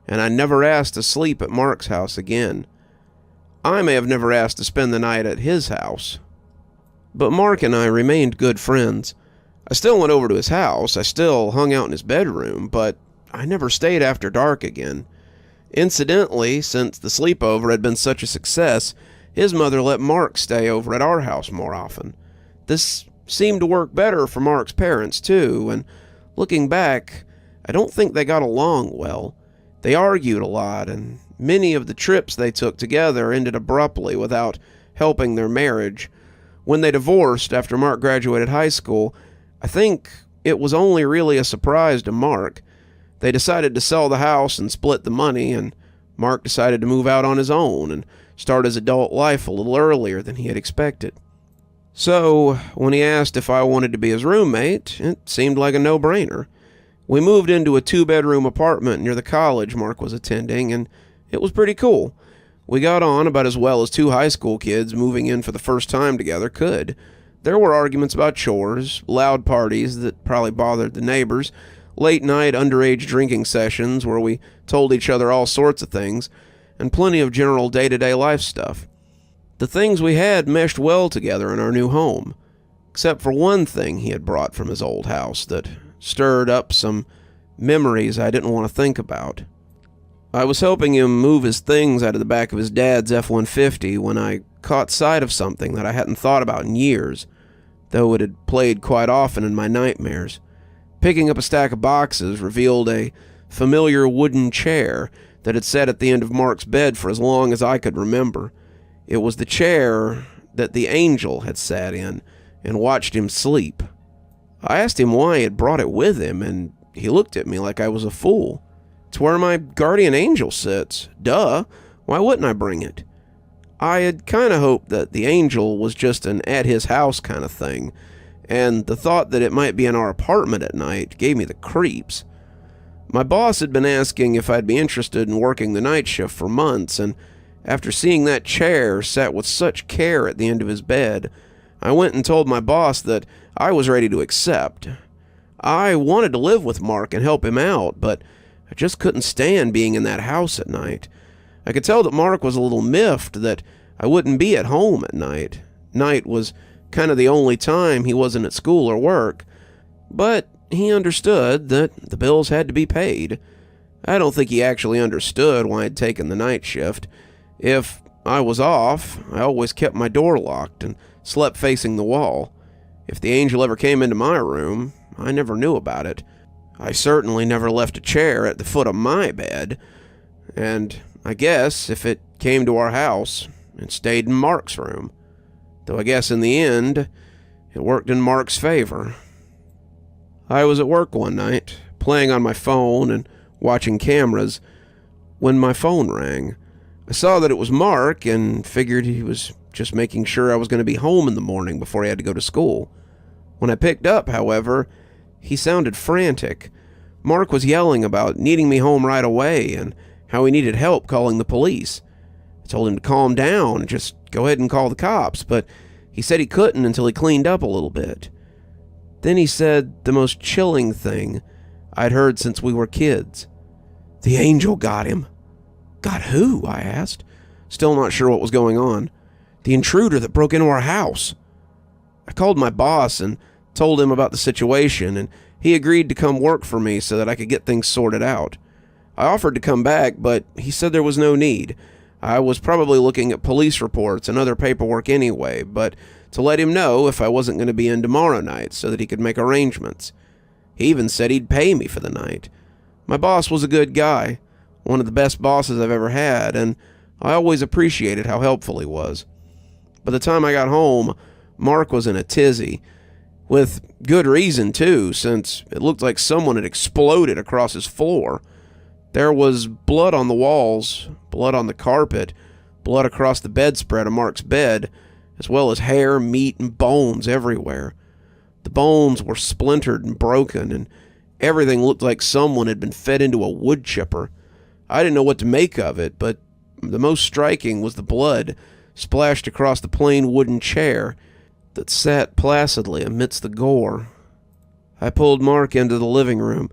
and I never asked to sleep at Mark's house again. I may have never asked to spend the night at his house. But Mark and I remained good friends. I still went over to his house, I still hung out in his bedroom, but I never stayed after dark again. Incidentally, since the sleepover had been such a success, his mother let Mark stay over at our house more often. This seemed to work better for Mark's parents, too, and looking back, I don't think they got along well. They argued a lot, and many of the trips they took together ended abruptly without helping their marriage. When they divorced after Mark graduated high school, I think it was only really a surprise to Mark. They decided to sell the house and split the money, and Mark decided to move out on his own and start his adult life a little earlier than he had expected. So, when he asked if I wanted to be his roommate, it seemed like a no-brainer. We moved into a 2-bedroom apartment near the college Mark was attending, and it was pretty cool. We got on about as well as 2 high school kids moving in for the first time together could. There were arguments about chores, loud parties that probably bothered the neighbors, late-night underage drinking sessions where we told each other all sorts of things, and plenty of general day-to-day life stuff. The things we had meshed well together in our new home, except for one thing he had brought from his old house that stirred up some memories I didn't want to think about. I was helping him move his things out of the back of his dad's F-150 when I caught sight of something that I hadn't thought about in years, though it had played quite often in my nightmares. Picking up a stack of boxes revealed a familiar wooden chair that had sat at the end of Mark's bed for as long as I could remember. It was the chair that the angel had sat in and watched him sleep. I asked him why he had brought it with him, and he looked at me like I was a fool. It's where my guardian angel sits. Duh. Why wouldn't I bring it? I had kind of hoped that the angel was just an at his house kind of thing, and the thought that it might be in our apartment at night gave me the creeps. My boss had been asking if I'd be interested in working the night shift for months, and after seeing that chair sat with such care at the end of his bed, I went and told my boss that I was ready to accept. I wanted to live with Mark and help him out, but I just couldn't stand being in that house at night. I could tell that Mark was a little miffed that I wouldn't be at home at night. Night was kind of the only time he wasn't at school or work, but he understood that the bills had to be paid. I don't think he actually understood why I'd taken the night shift. If I was off, I always kept my door locked and slept facing the wall. If the angel ever came into my room, I never knew about it. I certainly never left a chair at the foot of my bed, and I guess if it came to our house, it stayed in Mark's room. Though I guess in the end, it worked in Mark's favor. I was at work one night, playing on my phone and watching cameras, when my phone rang. I saw that it was Mark and figured he was just making sure I was going to be home in the morning before he had to go to school. When I picked up, however, he sounded frantic. Mark was yelling about needing me home right away and how he needed help calling the police. I told him to calm down and just go ahead and call the cops, but he said he couldn't until he cleaned up a little bit. Then he said the most chilling thing I'd heard since we were kids. The angel got him. Got who? I asked, still not sure what was going on. The intruder that broke into our house. I called my boss and told him about the situation, and he agreed to come work for me so that I could get things sorted out. I offered to come back, but he said there was no need. I was probably looking at police reports and other paperwork anyway, but to let him know if I wasn't going to be in tomorrow night so that he could make arrangements. He even said he'd pay me for the night. My boss was a good guy, one of the best bosses I've ever had, and I always appreciated how helpful he was. By the time I got home, Mark was in a tizzy. With good reason, too, since it looked like someone had exploded across his floor. There was blood on the walls, blood on the carpet, blood across the bedspread of Mark's bed, as well as hair, meat, and bones everywhere. The bones were splintered and broken, and everything looked like someone had been fed into a wood chipper. I didn't know what to make of it, but the most striking was the blood splashed across the plain wooden chair that sat placidly amidst the gore. I pulled Mark into the living room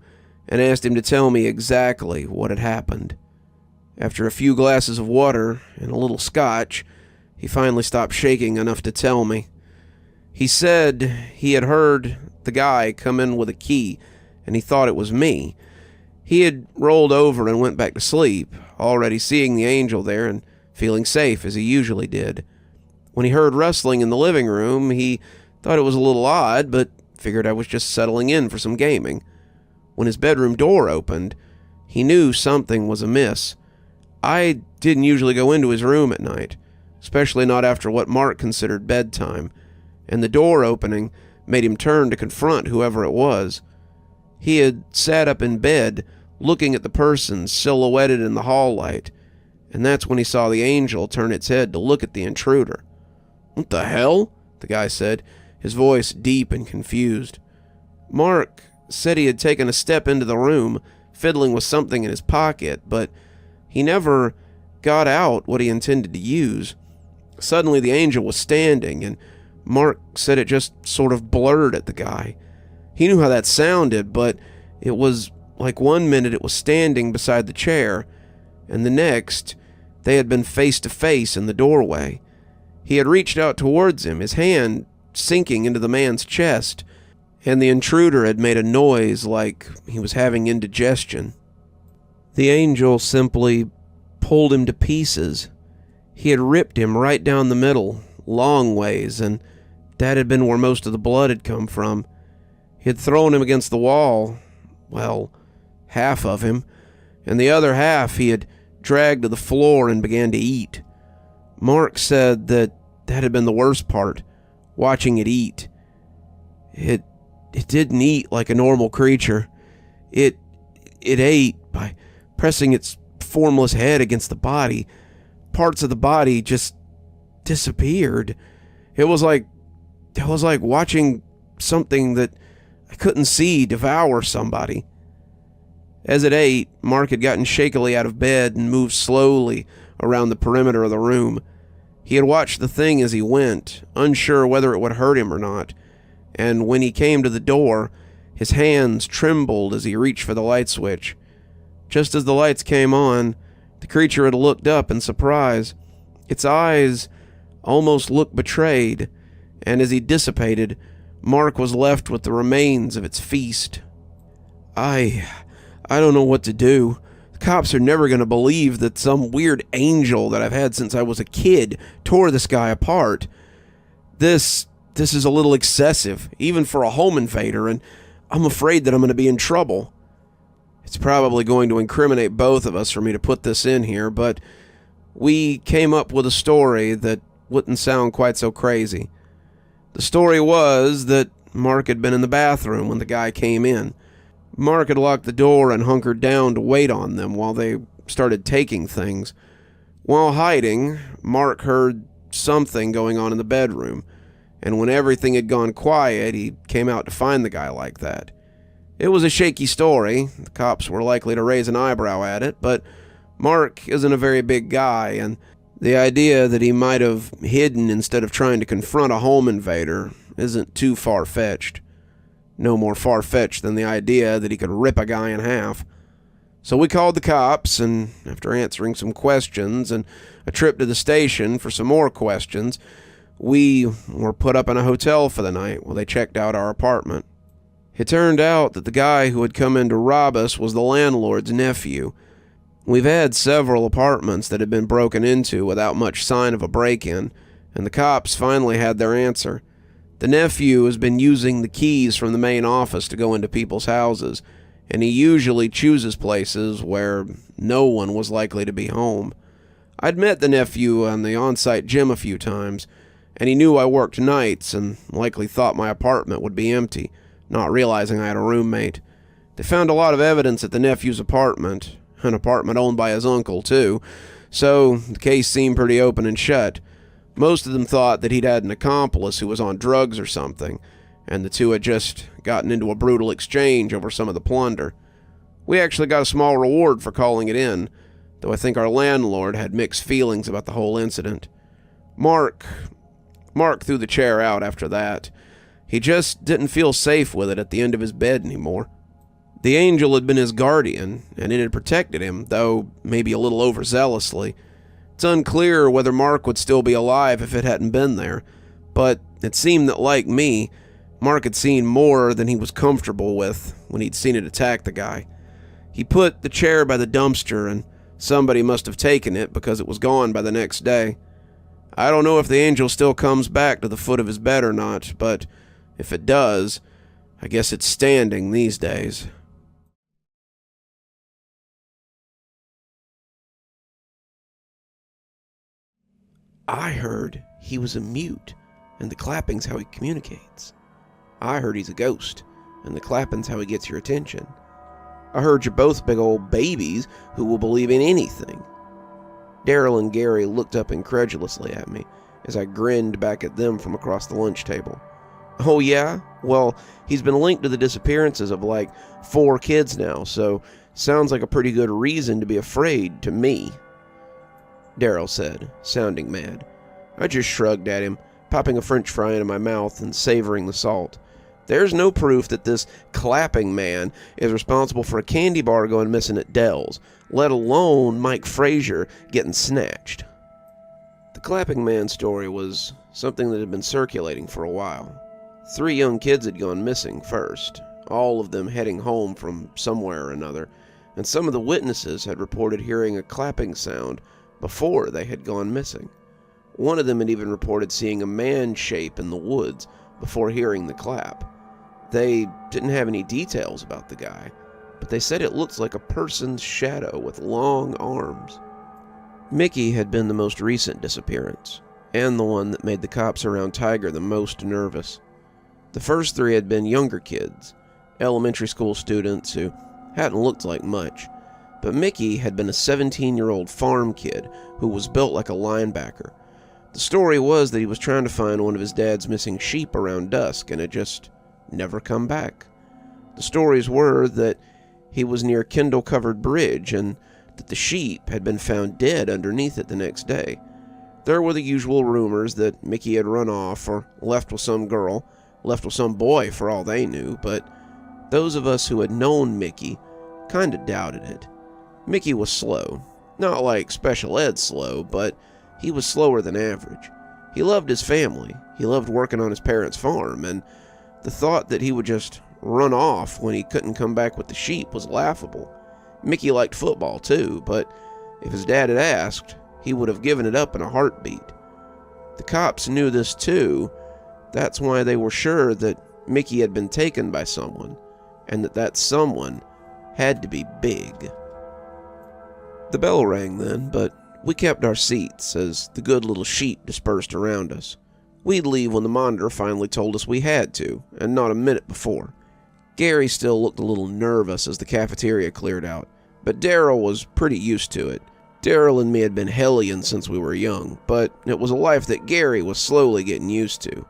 and asked him to tell me exactly what had happened. After a few glasses of water and a little scotch, he finally stopped shaking enough to tell me. He said he had heard the guy come in with a key, and he thought it was me. He had rolled over and went back to sleep, already seeing the angel there and feeling safe as he usually did. When he heard rustling in the living room, he thought it was a little odd, but figured I was just settling in for some gaming. When his bedroom door opened, he knew something was amiss. I didn't usually go into his room at night, especially not after what Mark considered bedtime, and the door opening made him turn to confront whoever it was. He had sat up in bed, looking at the person silhouetted in the hall light, and that's when he saw the angel turn its head to look at the intruder. "What the hell?" the guy said, his voice deep and confused. Mark said he had taken a step into the room, fiddling with something in his pocket, but he never got out what he intended to use. Suddenly the angel was standing, and Mark said it just sort of blurred at the guy. He knew how that sounded, but it was like one minute it was standing beside the chair, and the next they had been face to face in the doorway. He had reached out towards him, his hand sinking into the man's chest, and the intruder had made a noise like he was having indigestion. The angel simply pulled him to pieces. He had ripped him right down the middle, long ways, and that had been where most of the blood had come from. He had thrown him against the wall, well, half of him, and the other half he had dragged to the floor and began to eat. Mark said that had been the worst part, watching it eat. It didn't eat like a normal creature. It ate by pressing its formless head against the body. Parts of the body just disappeared. It was like watching something that I couldn't see devour somebody. As it ate, Mark had gotten shakily out of bed and moved slowly around the perimeter of the room. He had watched the thing as he went, unsure whether it would hurt him or not, and when he came to the door, his hands trembled as he reached for the light switch. Just as the lights came on, the creature had looked up in surprise. Its eyes almost looked betrayed, and as he dissipated, Mark was left with the remains of its feast. I don't know what to do. The cops are never going to believe that some weird angel that I've had since I was a kid tore this guy apart. This is a little excessive, even for a home invader, and I'm afraid that I'm going to be in trouble. It's probably going to incriminate both of us for me to put this in here, but we came up with a story that wouldn't sound quite so crazy. The story was that Mark had been in the bathroom when the guy came in. Mark had locked the door and hunkered down to wait on them while they started taking things. While hiding, Mark heard something going on in the bedroom, and when everything had gone quiet, he came out to find the guy like that. It was a shaky story. The cops were likely to raise an eyebrow at it, but Mark isn't a very big guy, and the idea that he might have hidden instead of trying to confront a home invader isn't too far-fetched. No more far-fetched than the idea that he could rip a guy in half. So we called the cops, and after answering some questions and a trip to the station for some more questions, we were put up in a hotel for the night while they checked out our apartment. It turned out that the guy who had come in to rob us was the landlord's nephew. We've had several apartments that had been broken into without much sign of a break-in, and the cops finally had their answer. The nephew has been using the keys from the main office to go into people's houses, and he usually chooses places where no one was likely to be home. I'd met the nephew on the on-site gym a few times, and he knew I worked nights and likely thought my apartment would be empty, not realizing I had a roommate. They found a lot of evidence at the nephew's apartment, an apartment owned by his uncle, too, so the case seemed pretty open and shut. Most of them thought that he'd had an accomplice who was on drugs or something, and the two had just gotten into a brutal exchange over some of the plunder. We actually got a small reward for calling it in, though I think our landlord had mixed feelings about the whole incident. Mark threw the chair out after that. He just didn't feel safe with it at the end of his bed anymore. The angel had been his guardian, and it had protected him, though maybe a little overzealously. It's unclear whether Mark would still be alive if it hadn't been there, but it seemed that, like me, Mark had seen more than he was comfortable with when he'd seen it attack the guy. He put the chair by the dumpster, and somebody must have taken it because it was gone by the next day. I don't know if the angel still comes back to the foot of his bed or not, but if it does, I guess it's standing these days. I heard he was a mute, and the clapping's how he communicates. I heard he's a ghost, and the clapping's how he gets your attention. I heard you're both big old babies who will believe in anything. Daryl and Gary looked up incredulously at me as I grinned back at them from across the lunch table. Oh yeah? Well, he's been linked to the disappearances of like 4 kids now, so sounds like a pretty good reason to be afraid to me, Daryl said, sounding mad. I just shrugged at him, popping a French fry into my mouth and savoring the salt. There's no proof that this clapping man is responsible for a candy bar going missing at Dell's, let alone Mike Frazier getting snatched. The clapping man story was something that had been circulating for a while. 3 young kids had gone missing first, all of them heading home from somewhere or another, and some of the witnesses had reported hearing a clapping sound before they had gone missing. One of them had even reported seeing a man shape in the woods before hearing the clap. They didn't have any details about the guy, but they said it looks like a person's shadow with long arms. Mickey had been the most recent disappearance, and the one that made the cops around Tiger the most nervous. The first 3 had been younger kids, elementary school students who hadn't looked like much, but Mickey had been a 17-year-old farm kid who was built like a linebacker. The story was that he was trying to find one of his dad's missing sheep around dusk and had just never come back. The stories were that he was near Kendall Covered Bridge and that the sheep had been found dead underneath it the next day. There were the usual rumors that Mickey had run off or left with some girl, left with some boy for all they knew, but those of us who had known Mickey kinda doubted it. Mickey was slow. Not like special ed slow, but he was slower than average. He loved his family. He loved working on his parents' farm, and the thought that he would just run off when he couldn't come back with the sheep was laughable. Mickey liked football too, but if his dad had asked, he would have given it up in a heartbeat. The cops knew this too. That's why they were sure that Mickey had been taken by someone, and that someone had to be big. The bell rang then, but we kept our seats as the good little sheep dispersed around us. We'd leave when the monitor finally told us we had to, and not a minute before. Gary still looked a little nervous as the cafeteria cleared out, but Daryl was pretty used to it. Daryl and me had been hellions since we were young, but it was a life that Gary was slowly getting used to.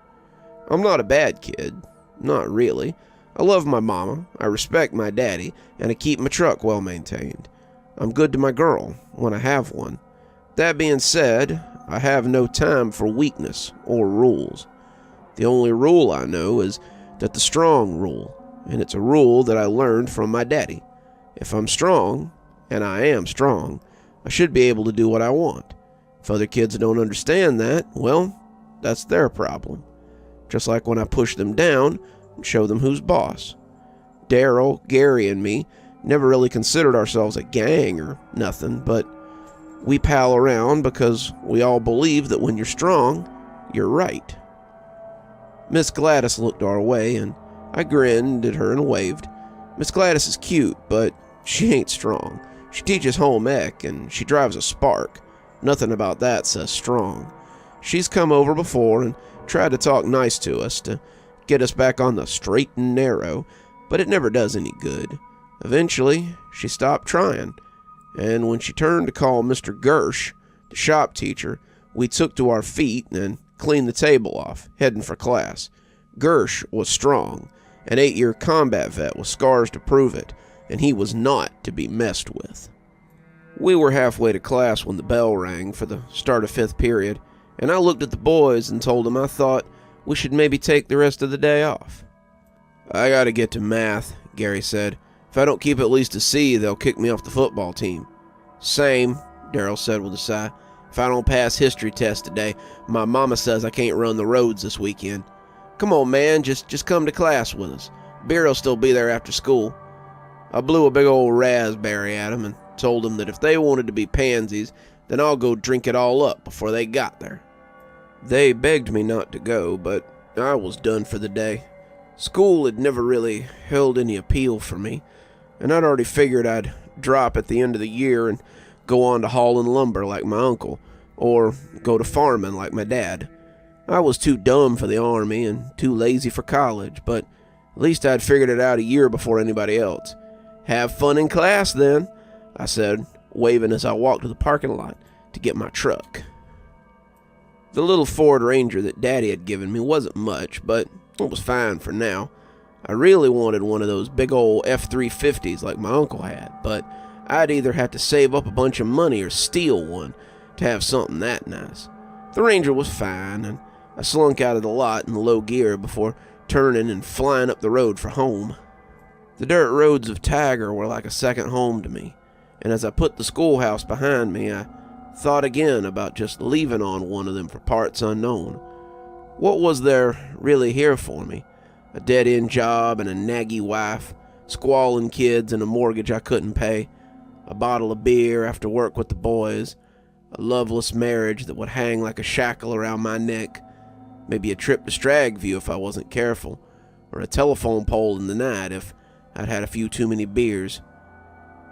I'm not a bad kid. Not really. I love my mama, I respect my daddy, and I keep my truck well maintained. I'm good to my girl, when I have one. That being said, I have no time for weakness or rules. The only rule I know is that the strong rule, and it's a rule that I learned from my daddy. If I'm strong, and I am strong, I should be able to do what I want. If other kids don't understand that, well, that's their problem. Just like when I push them down and show them who's boss. Daryl, Gary, and me never really considered ourselves a gang or nothing, but we pal around because we all believe that when you're strong, you're right. Miss Gladys looked our way, and I grinned at her and waved. Miss Gladys is cute, but she ain't strong. She teaches home ec, and she drives a Spark. Nothing about that says strong. She's come over before and tried to talk nice to us to get us back on the straight and narrow, but it never does any good. Eventually, she stopped trying, and when she turned to call Mr. Gersh, the shop teacher, we took to our feet and cleaned the table off, heading for class. Gersh was strong, an 8-year combat vet with scars to prove it, and he was not to be messed with. We were halfway to class when the bell rang for the start of 5th period, and I looked at the boys and told them I thought we should maybe take the rest of the day off. I gotta get to math, Gary said. If I don't keep at least a C, they'll kick me off the football team. Same, Daryl said with a sigh. If I don't pass history test today, my mama says I can't run the roads this weekend. Come on, man, just come to class with us. Beer'll still be there after school. I blew a big old raspberry at him and told them that if they wanted to be pansies, then I'll go drink it all up before they got there. They begged me not to go, but I was done for the day. School had never really held any appeal for me, and I'd already figured I'd drop at the end of the year and go on to hauling lumber like my uncle, or go to farming like my dad. I was too dumb for the army and too lazy for college, but at least I'd figured it out a year before anybody else. Have fun in class, then, I said, waving as I walked to the parking lot to get my truck. The little Ford Ranger that Daddy had given me wasn't much, but it was fine for now. I really wanted one of those big old F-350s like my uncle had, but I'd either have to save up a bunch of money or steal one to have something that nice. The Ranger was fine, and I slunk out of the lot in low gear before turning and flying up the road for home. The dirt roads of Tiger were like a second home to me, and as I put the schoolhouse behind me, I thought again about just leaving on one of them for parts unknown. What was there really here for me? A dead-end job and a naggy wife, squalling kids and a mortgage I couldn't pay, a bottle of beer after work with the boys, a loveless marriage that would hang like a shackle around my neck, maybe a trip to Stragview if I wasn't careful, or a telephone pole in the night if I'd had a few too many beers.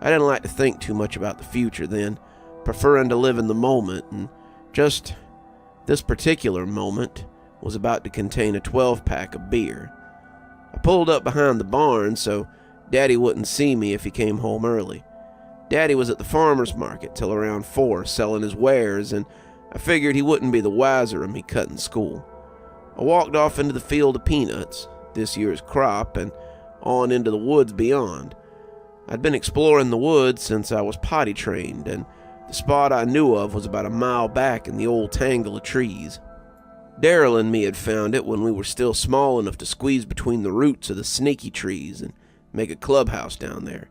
I didn't like to think too much about the future then, preferring to live in the moment, and just this particular moment was about to contain a 12-pack of beer. I pulled up behind the barn so Daddy wouldn't see me if he came home early. Daddy was at the farmer's market till around 4 selling his wares, and I figured he wouldn't be the wiser of me cutting school. I walked off into the field of peanuts, this year's crop, and on into the woods beyond. I'd been exploring the woods since I was potty trained, and the spot I knew of was about a mile back in the old tangle of trees. Daryl and me had found it when we were still small enough to squeeze between the roots of the snaky trees and make a clubhouse down there,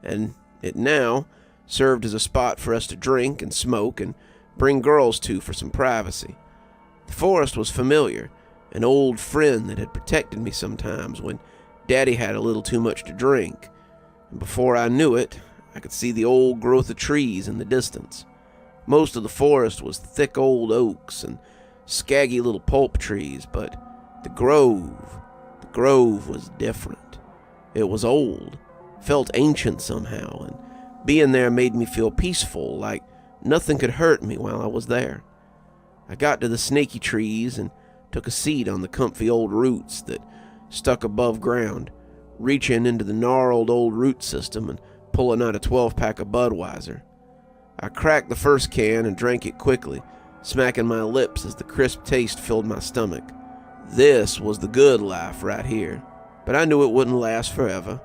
and it now served as a spot for us to drink and smoke and bring girls to for some privacy. The forest was familiar, an old friend that had protected me sometimes when Daddy had a little too much to drink, and before I knew it, I could see the old growth of trees in the distance. Most of the forest was thick old oaks and scaggy little pulp trees, but the grove was different. It was old, felt ancient somehow, and being there made me feel peaceful, like nothing could hurt me while I was there. I got to the snaky trees and took a seat on the comfy old roots that stuck above ground, reaching into the gnarled old root system and pulling out a 12-pack of Budweiser. I cracked the first can and drank it quickly, smacking my lips as the crisp taste filled my stomach. This was the good life right here, but I knew it wouldn't last forever.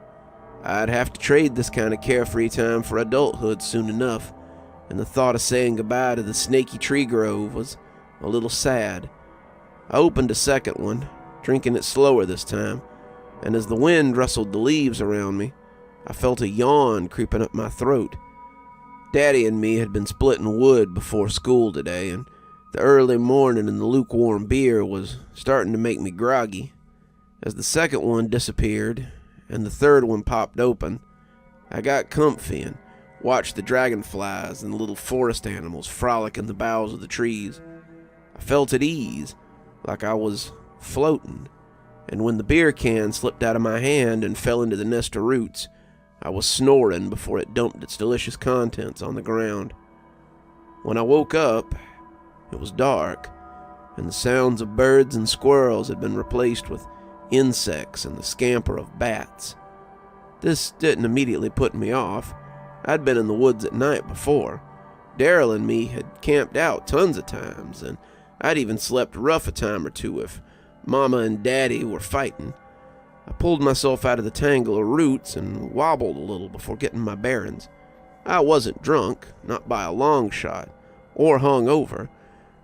I'd have to trade this kind of carefree time for adulthood soon enough, and the thought of saying goodbye to the snaky tree grove was a little sad. I opened a second one, drinking it slower this time, and as the wind rustled the leaves around me, I felt a yawn creeping up my throat. Daddy and me had been splitting wood before school today, and the early morning and the lukewarm beer was starting to make me groggy. As the second one disappeared and the third one popped open, I got comfy and watched the dragonflies and the little forest animals frolic in the boughs of the trees. I felt at ease, like I was floating, and when the beer can slipped out of my hand and fell into the nest of roots, I was snoring before it dumped its delicious contents on the ground. When I woke up, it was dark, and the sounds of birds and squirrels had been replaced with insects and the scamper of bats. This didn't immediately put me off. I'd been in the woods at night before. Daryl and me had camped out tons of times, and I'd even slept rough a time or two if Mama and Daddy were fighting. I pulled myself out of the tangle of roots and wobbled a little before getting my bearings. I wasn't drunk, not by a long shot, or hung over.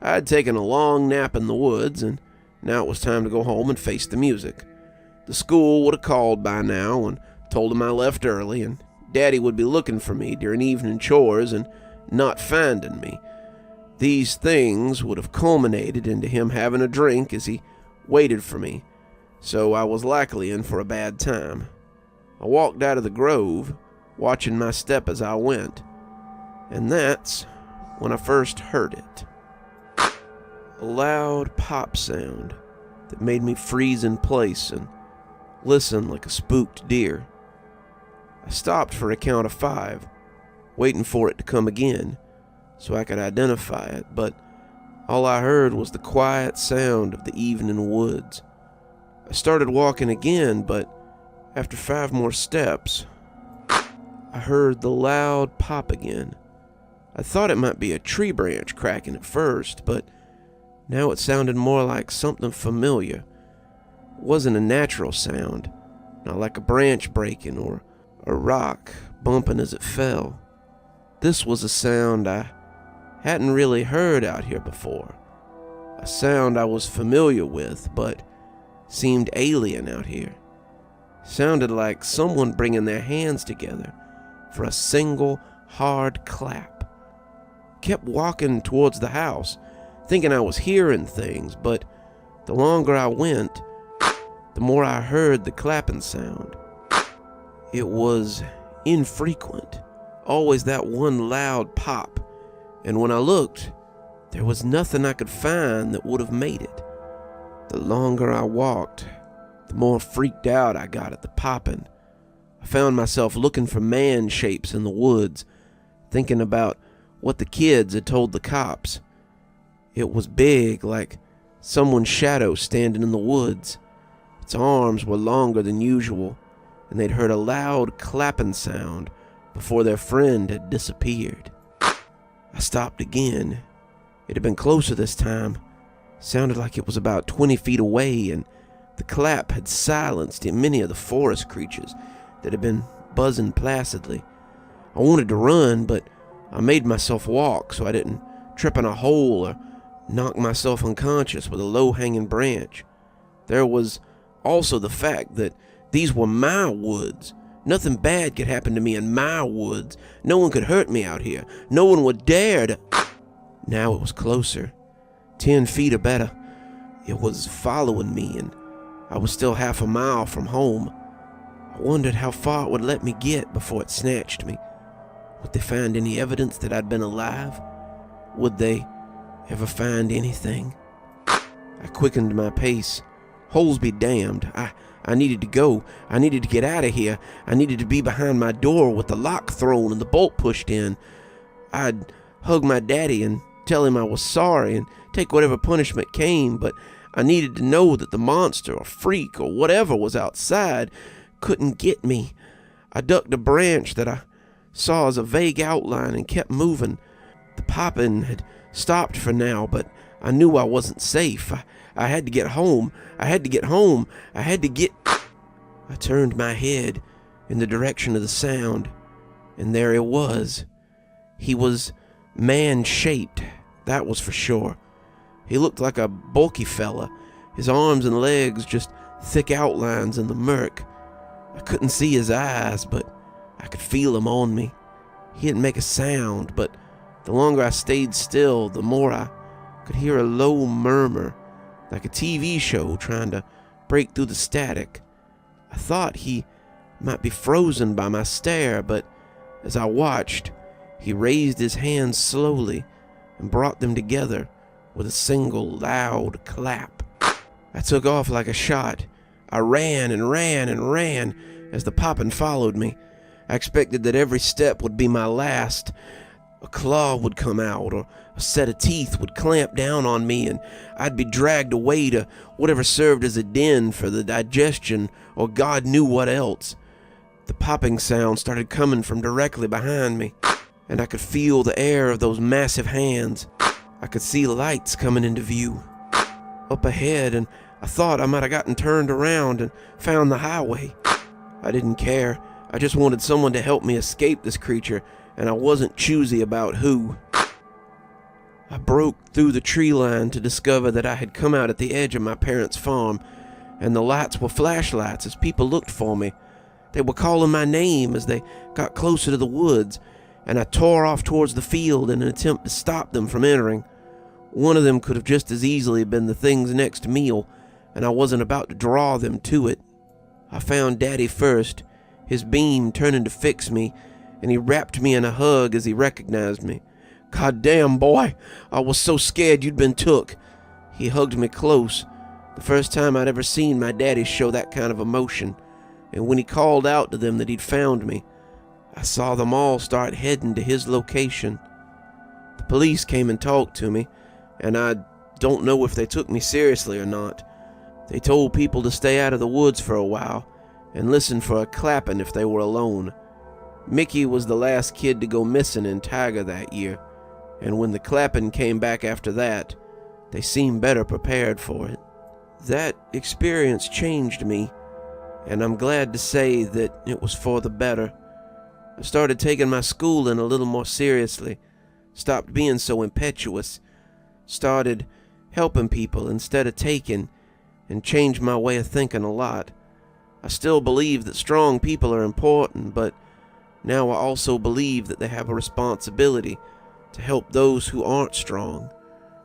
I had taken a long nap in the woods, and now it was time to go home and face the music. The school would have called by now and told him I left early, and Daddy would be looking for me during evening chores and not finding me. These things would have culminated into him having a drink as he waited for me, so I was likely in for a bad time. I walked out of the grove, watching my step as I went, and that's when I first heard it. A loud pop sound that made me freeze in place and listen like a spooked deer. I stopped for a count of 5, waiting for it to come again so I could identify it, but all I heard was the quiet sound of the evening woods. I started walking again, but after 5 more steps, I heard the loud pop again. I thought it might be a tree branch cracking at first, but now it sounded more like something familiar. It wasn't a natural sound, not like a branch breaking or a rock bumping as it fell. This was a sound I hadn't really heard out here before. A sound I was familiar with, but seemed alien out here. Sounded like someone bringing their hands together for a single hard clap. Kept walking towards the house, thinking I was hearing things, but the longer I went, the more I heard the clapping sound. It was infrequent, always that one loud pop, and when I looked, there was nothing I could find that would have made it. The longer I walked, the more freaked out I got at the popping. I found myself looking for man shapes in the woods, thinking about what the kids had told the cops. It was big, like someone's shadow standing in the woods. Its arms were longer than usual, and they'd heard a loud clapping sound before their friend had disappeared. I stopped again. It had been closer this time. Sounded like it was about 20 feet away, and the clap had silenced many of the forest creatures that had been buzzing placidly. I wanted to run, but I made myself walk so I didn't trip in a hole or knock myself unconscious with a low-hanging branch. There was also the fact that these were my woods. Nothing bad could happen to me in my woods. No one could hurt me out here. No one would dare to... Now it was closer. 10 feet or better. It was following me, and I was still half a mile from home. I wondered how far it would let me get before it snatched me. Would they find any evidence that I'd been alive? Would they ever find anything? I quickened my pace. Holes be damned. I needed to go. I needed to get out of here. I needed to be behind my door with the lock thrown and the bolt pushed in. I'd hug my daddy and tell him I was sorry and take whatever punishment came, but I needed to know that the monster or freak or whatever was outside couldn't get me. I ducked a branch that I saw as a vague outline and kept moving. The popping had stopped for now, but I knew I wasn't safe. I had to get home. I turned my head in the direction of the sound, and there he was. He was man-shaped, that was for sure. He looked like a bulky fella, his arms and legs just thick outlines in the murk. I couldn't see his eyes, but I could feel him on me. He didn't make a sound, but the longer I stayed still, the more I could hear a low murmur, like a TV show trying to break through the static. I thought he might be frozen by my stare, but as I watched, he raised his hands slowly and brought them together with a single loud clap. I took off like a shot. I ran and ran and ran as the poppin' followed me. I expected that every step would be my last. A claw would come out, or a set of teeth would clamp down on me, and I'd be dragged away to whatever served as a den for the digestion, or God knew what else. The popping sound started coming from directly behind me, and I could feel the air of those massive hands. I could see lights coming into view up ahead, and I thought I might have gotten turned around and found the highway. I didn't care. I just wanted someone to help me escape this creature, and I wasn't choosy about who. I broke through the tree line to discover that I had come out at the edge of my parents' farm, and the lights were flashlights as people looked for me. They were calling my name as they got closer to the woods, and I tore off towards the field in an attempt to stop them from entering. One of them could have just as easily been the thing's next meal, and I wasn't about to draw them to it. I found Daddy first, his beam turning to fix me, and he wrapped me in a hug as he recognized me. "God damn, boy, I was so scared you'd been took." He hugged me close, the first time I'd ever seen my daddy show that kind of emotion, and when he called out to them that he'd found me, I saw them all start heading to his location. The police came and talked to me, and I don't know if they took me seriously or not. They told people to stay out of the woods for a while and listen for a clapping if they were alone. Mickey was the last kid to go missing in Tiger that year, and when the clapping came back after that, they seemed better prepared for it. That experience changed me, and I'm glad to say that it was for the better. I started taking my schooling a little more seriously, stopped being so impetuous, started helping people instead of taking, and changed my way of thinking a lot. I still believe that strong people are important, but now I also believe that they have a responsibility to help those who aren't strong.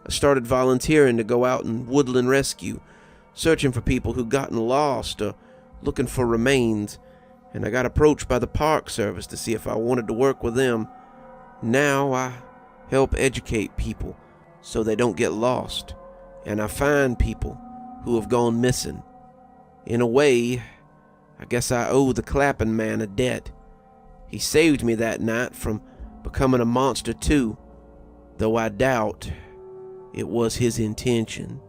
I started volunteering to go out and woodland rescue, searching for people who'd gotten lost or looking for remains, and I got approached by the Park Service to see if I wanted to work with them. Now I help educate people so they don't get lost, and I find people who have gone missing. In a way, I guess I owe the clapping man a debt. He saved me that night from becoming a monster too, though I doubt it was his intention.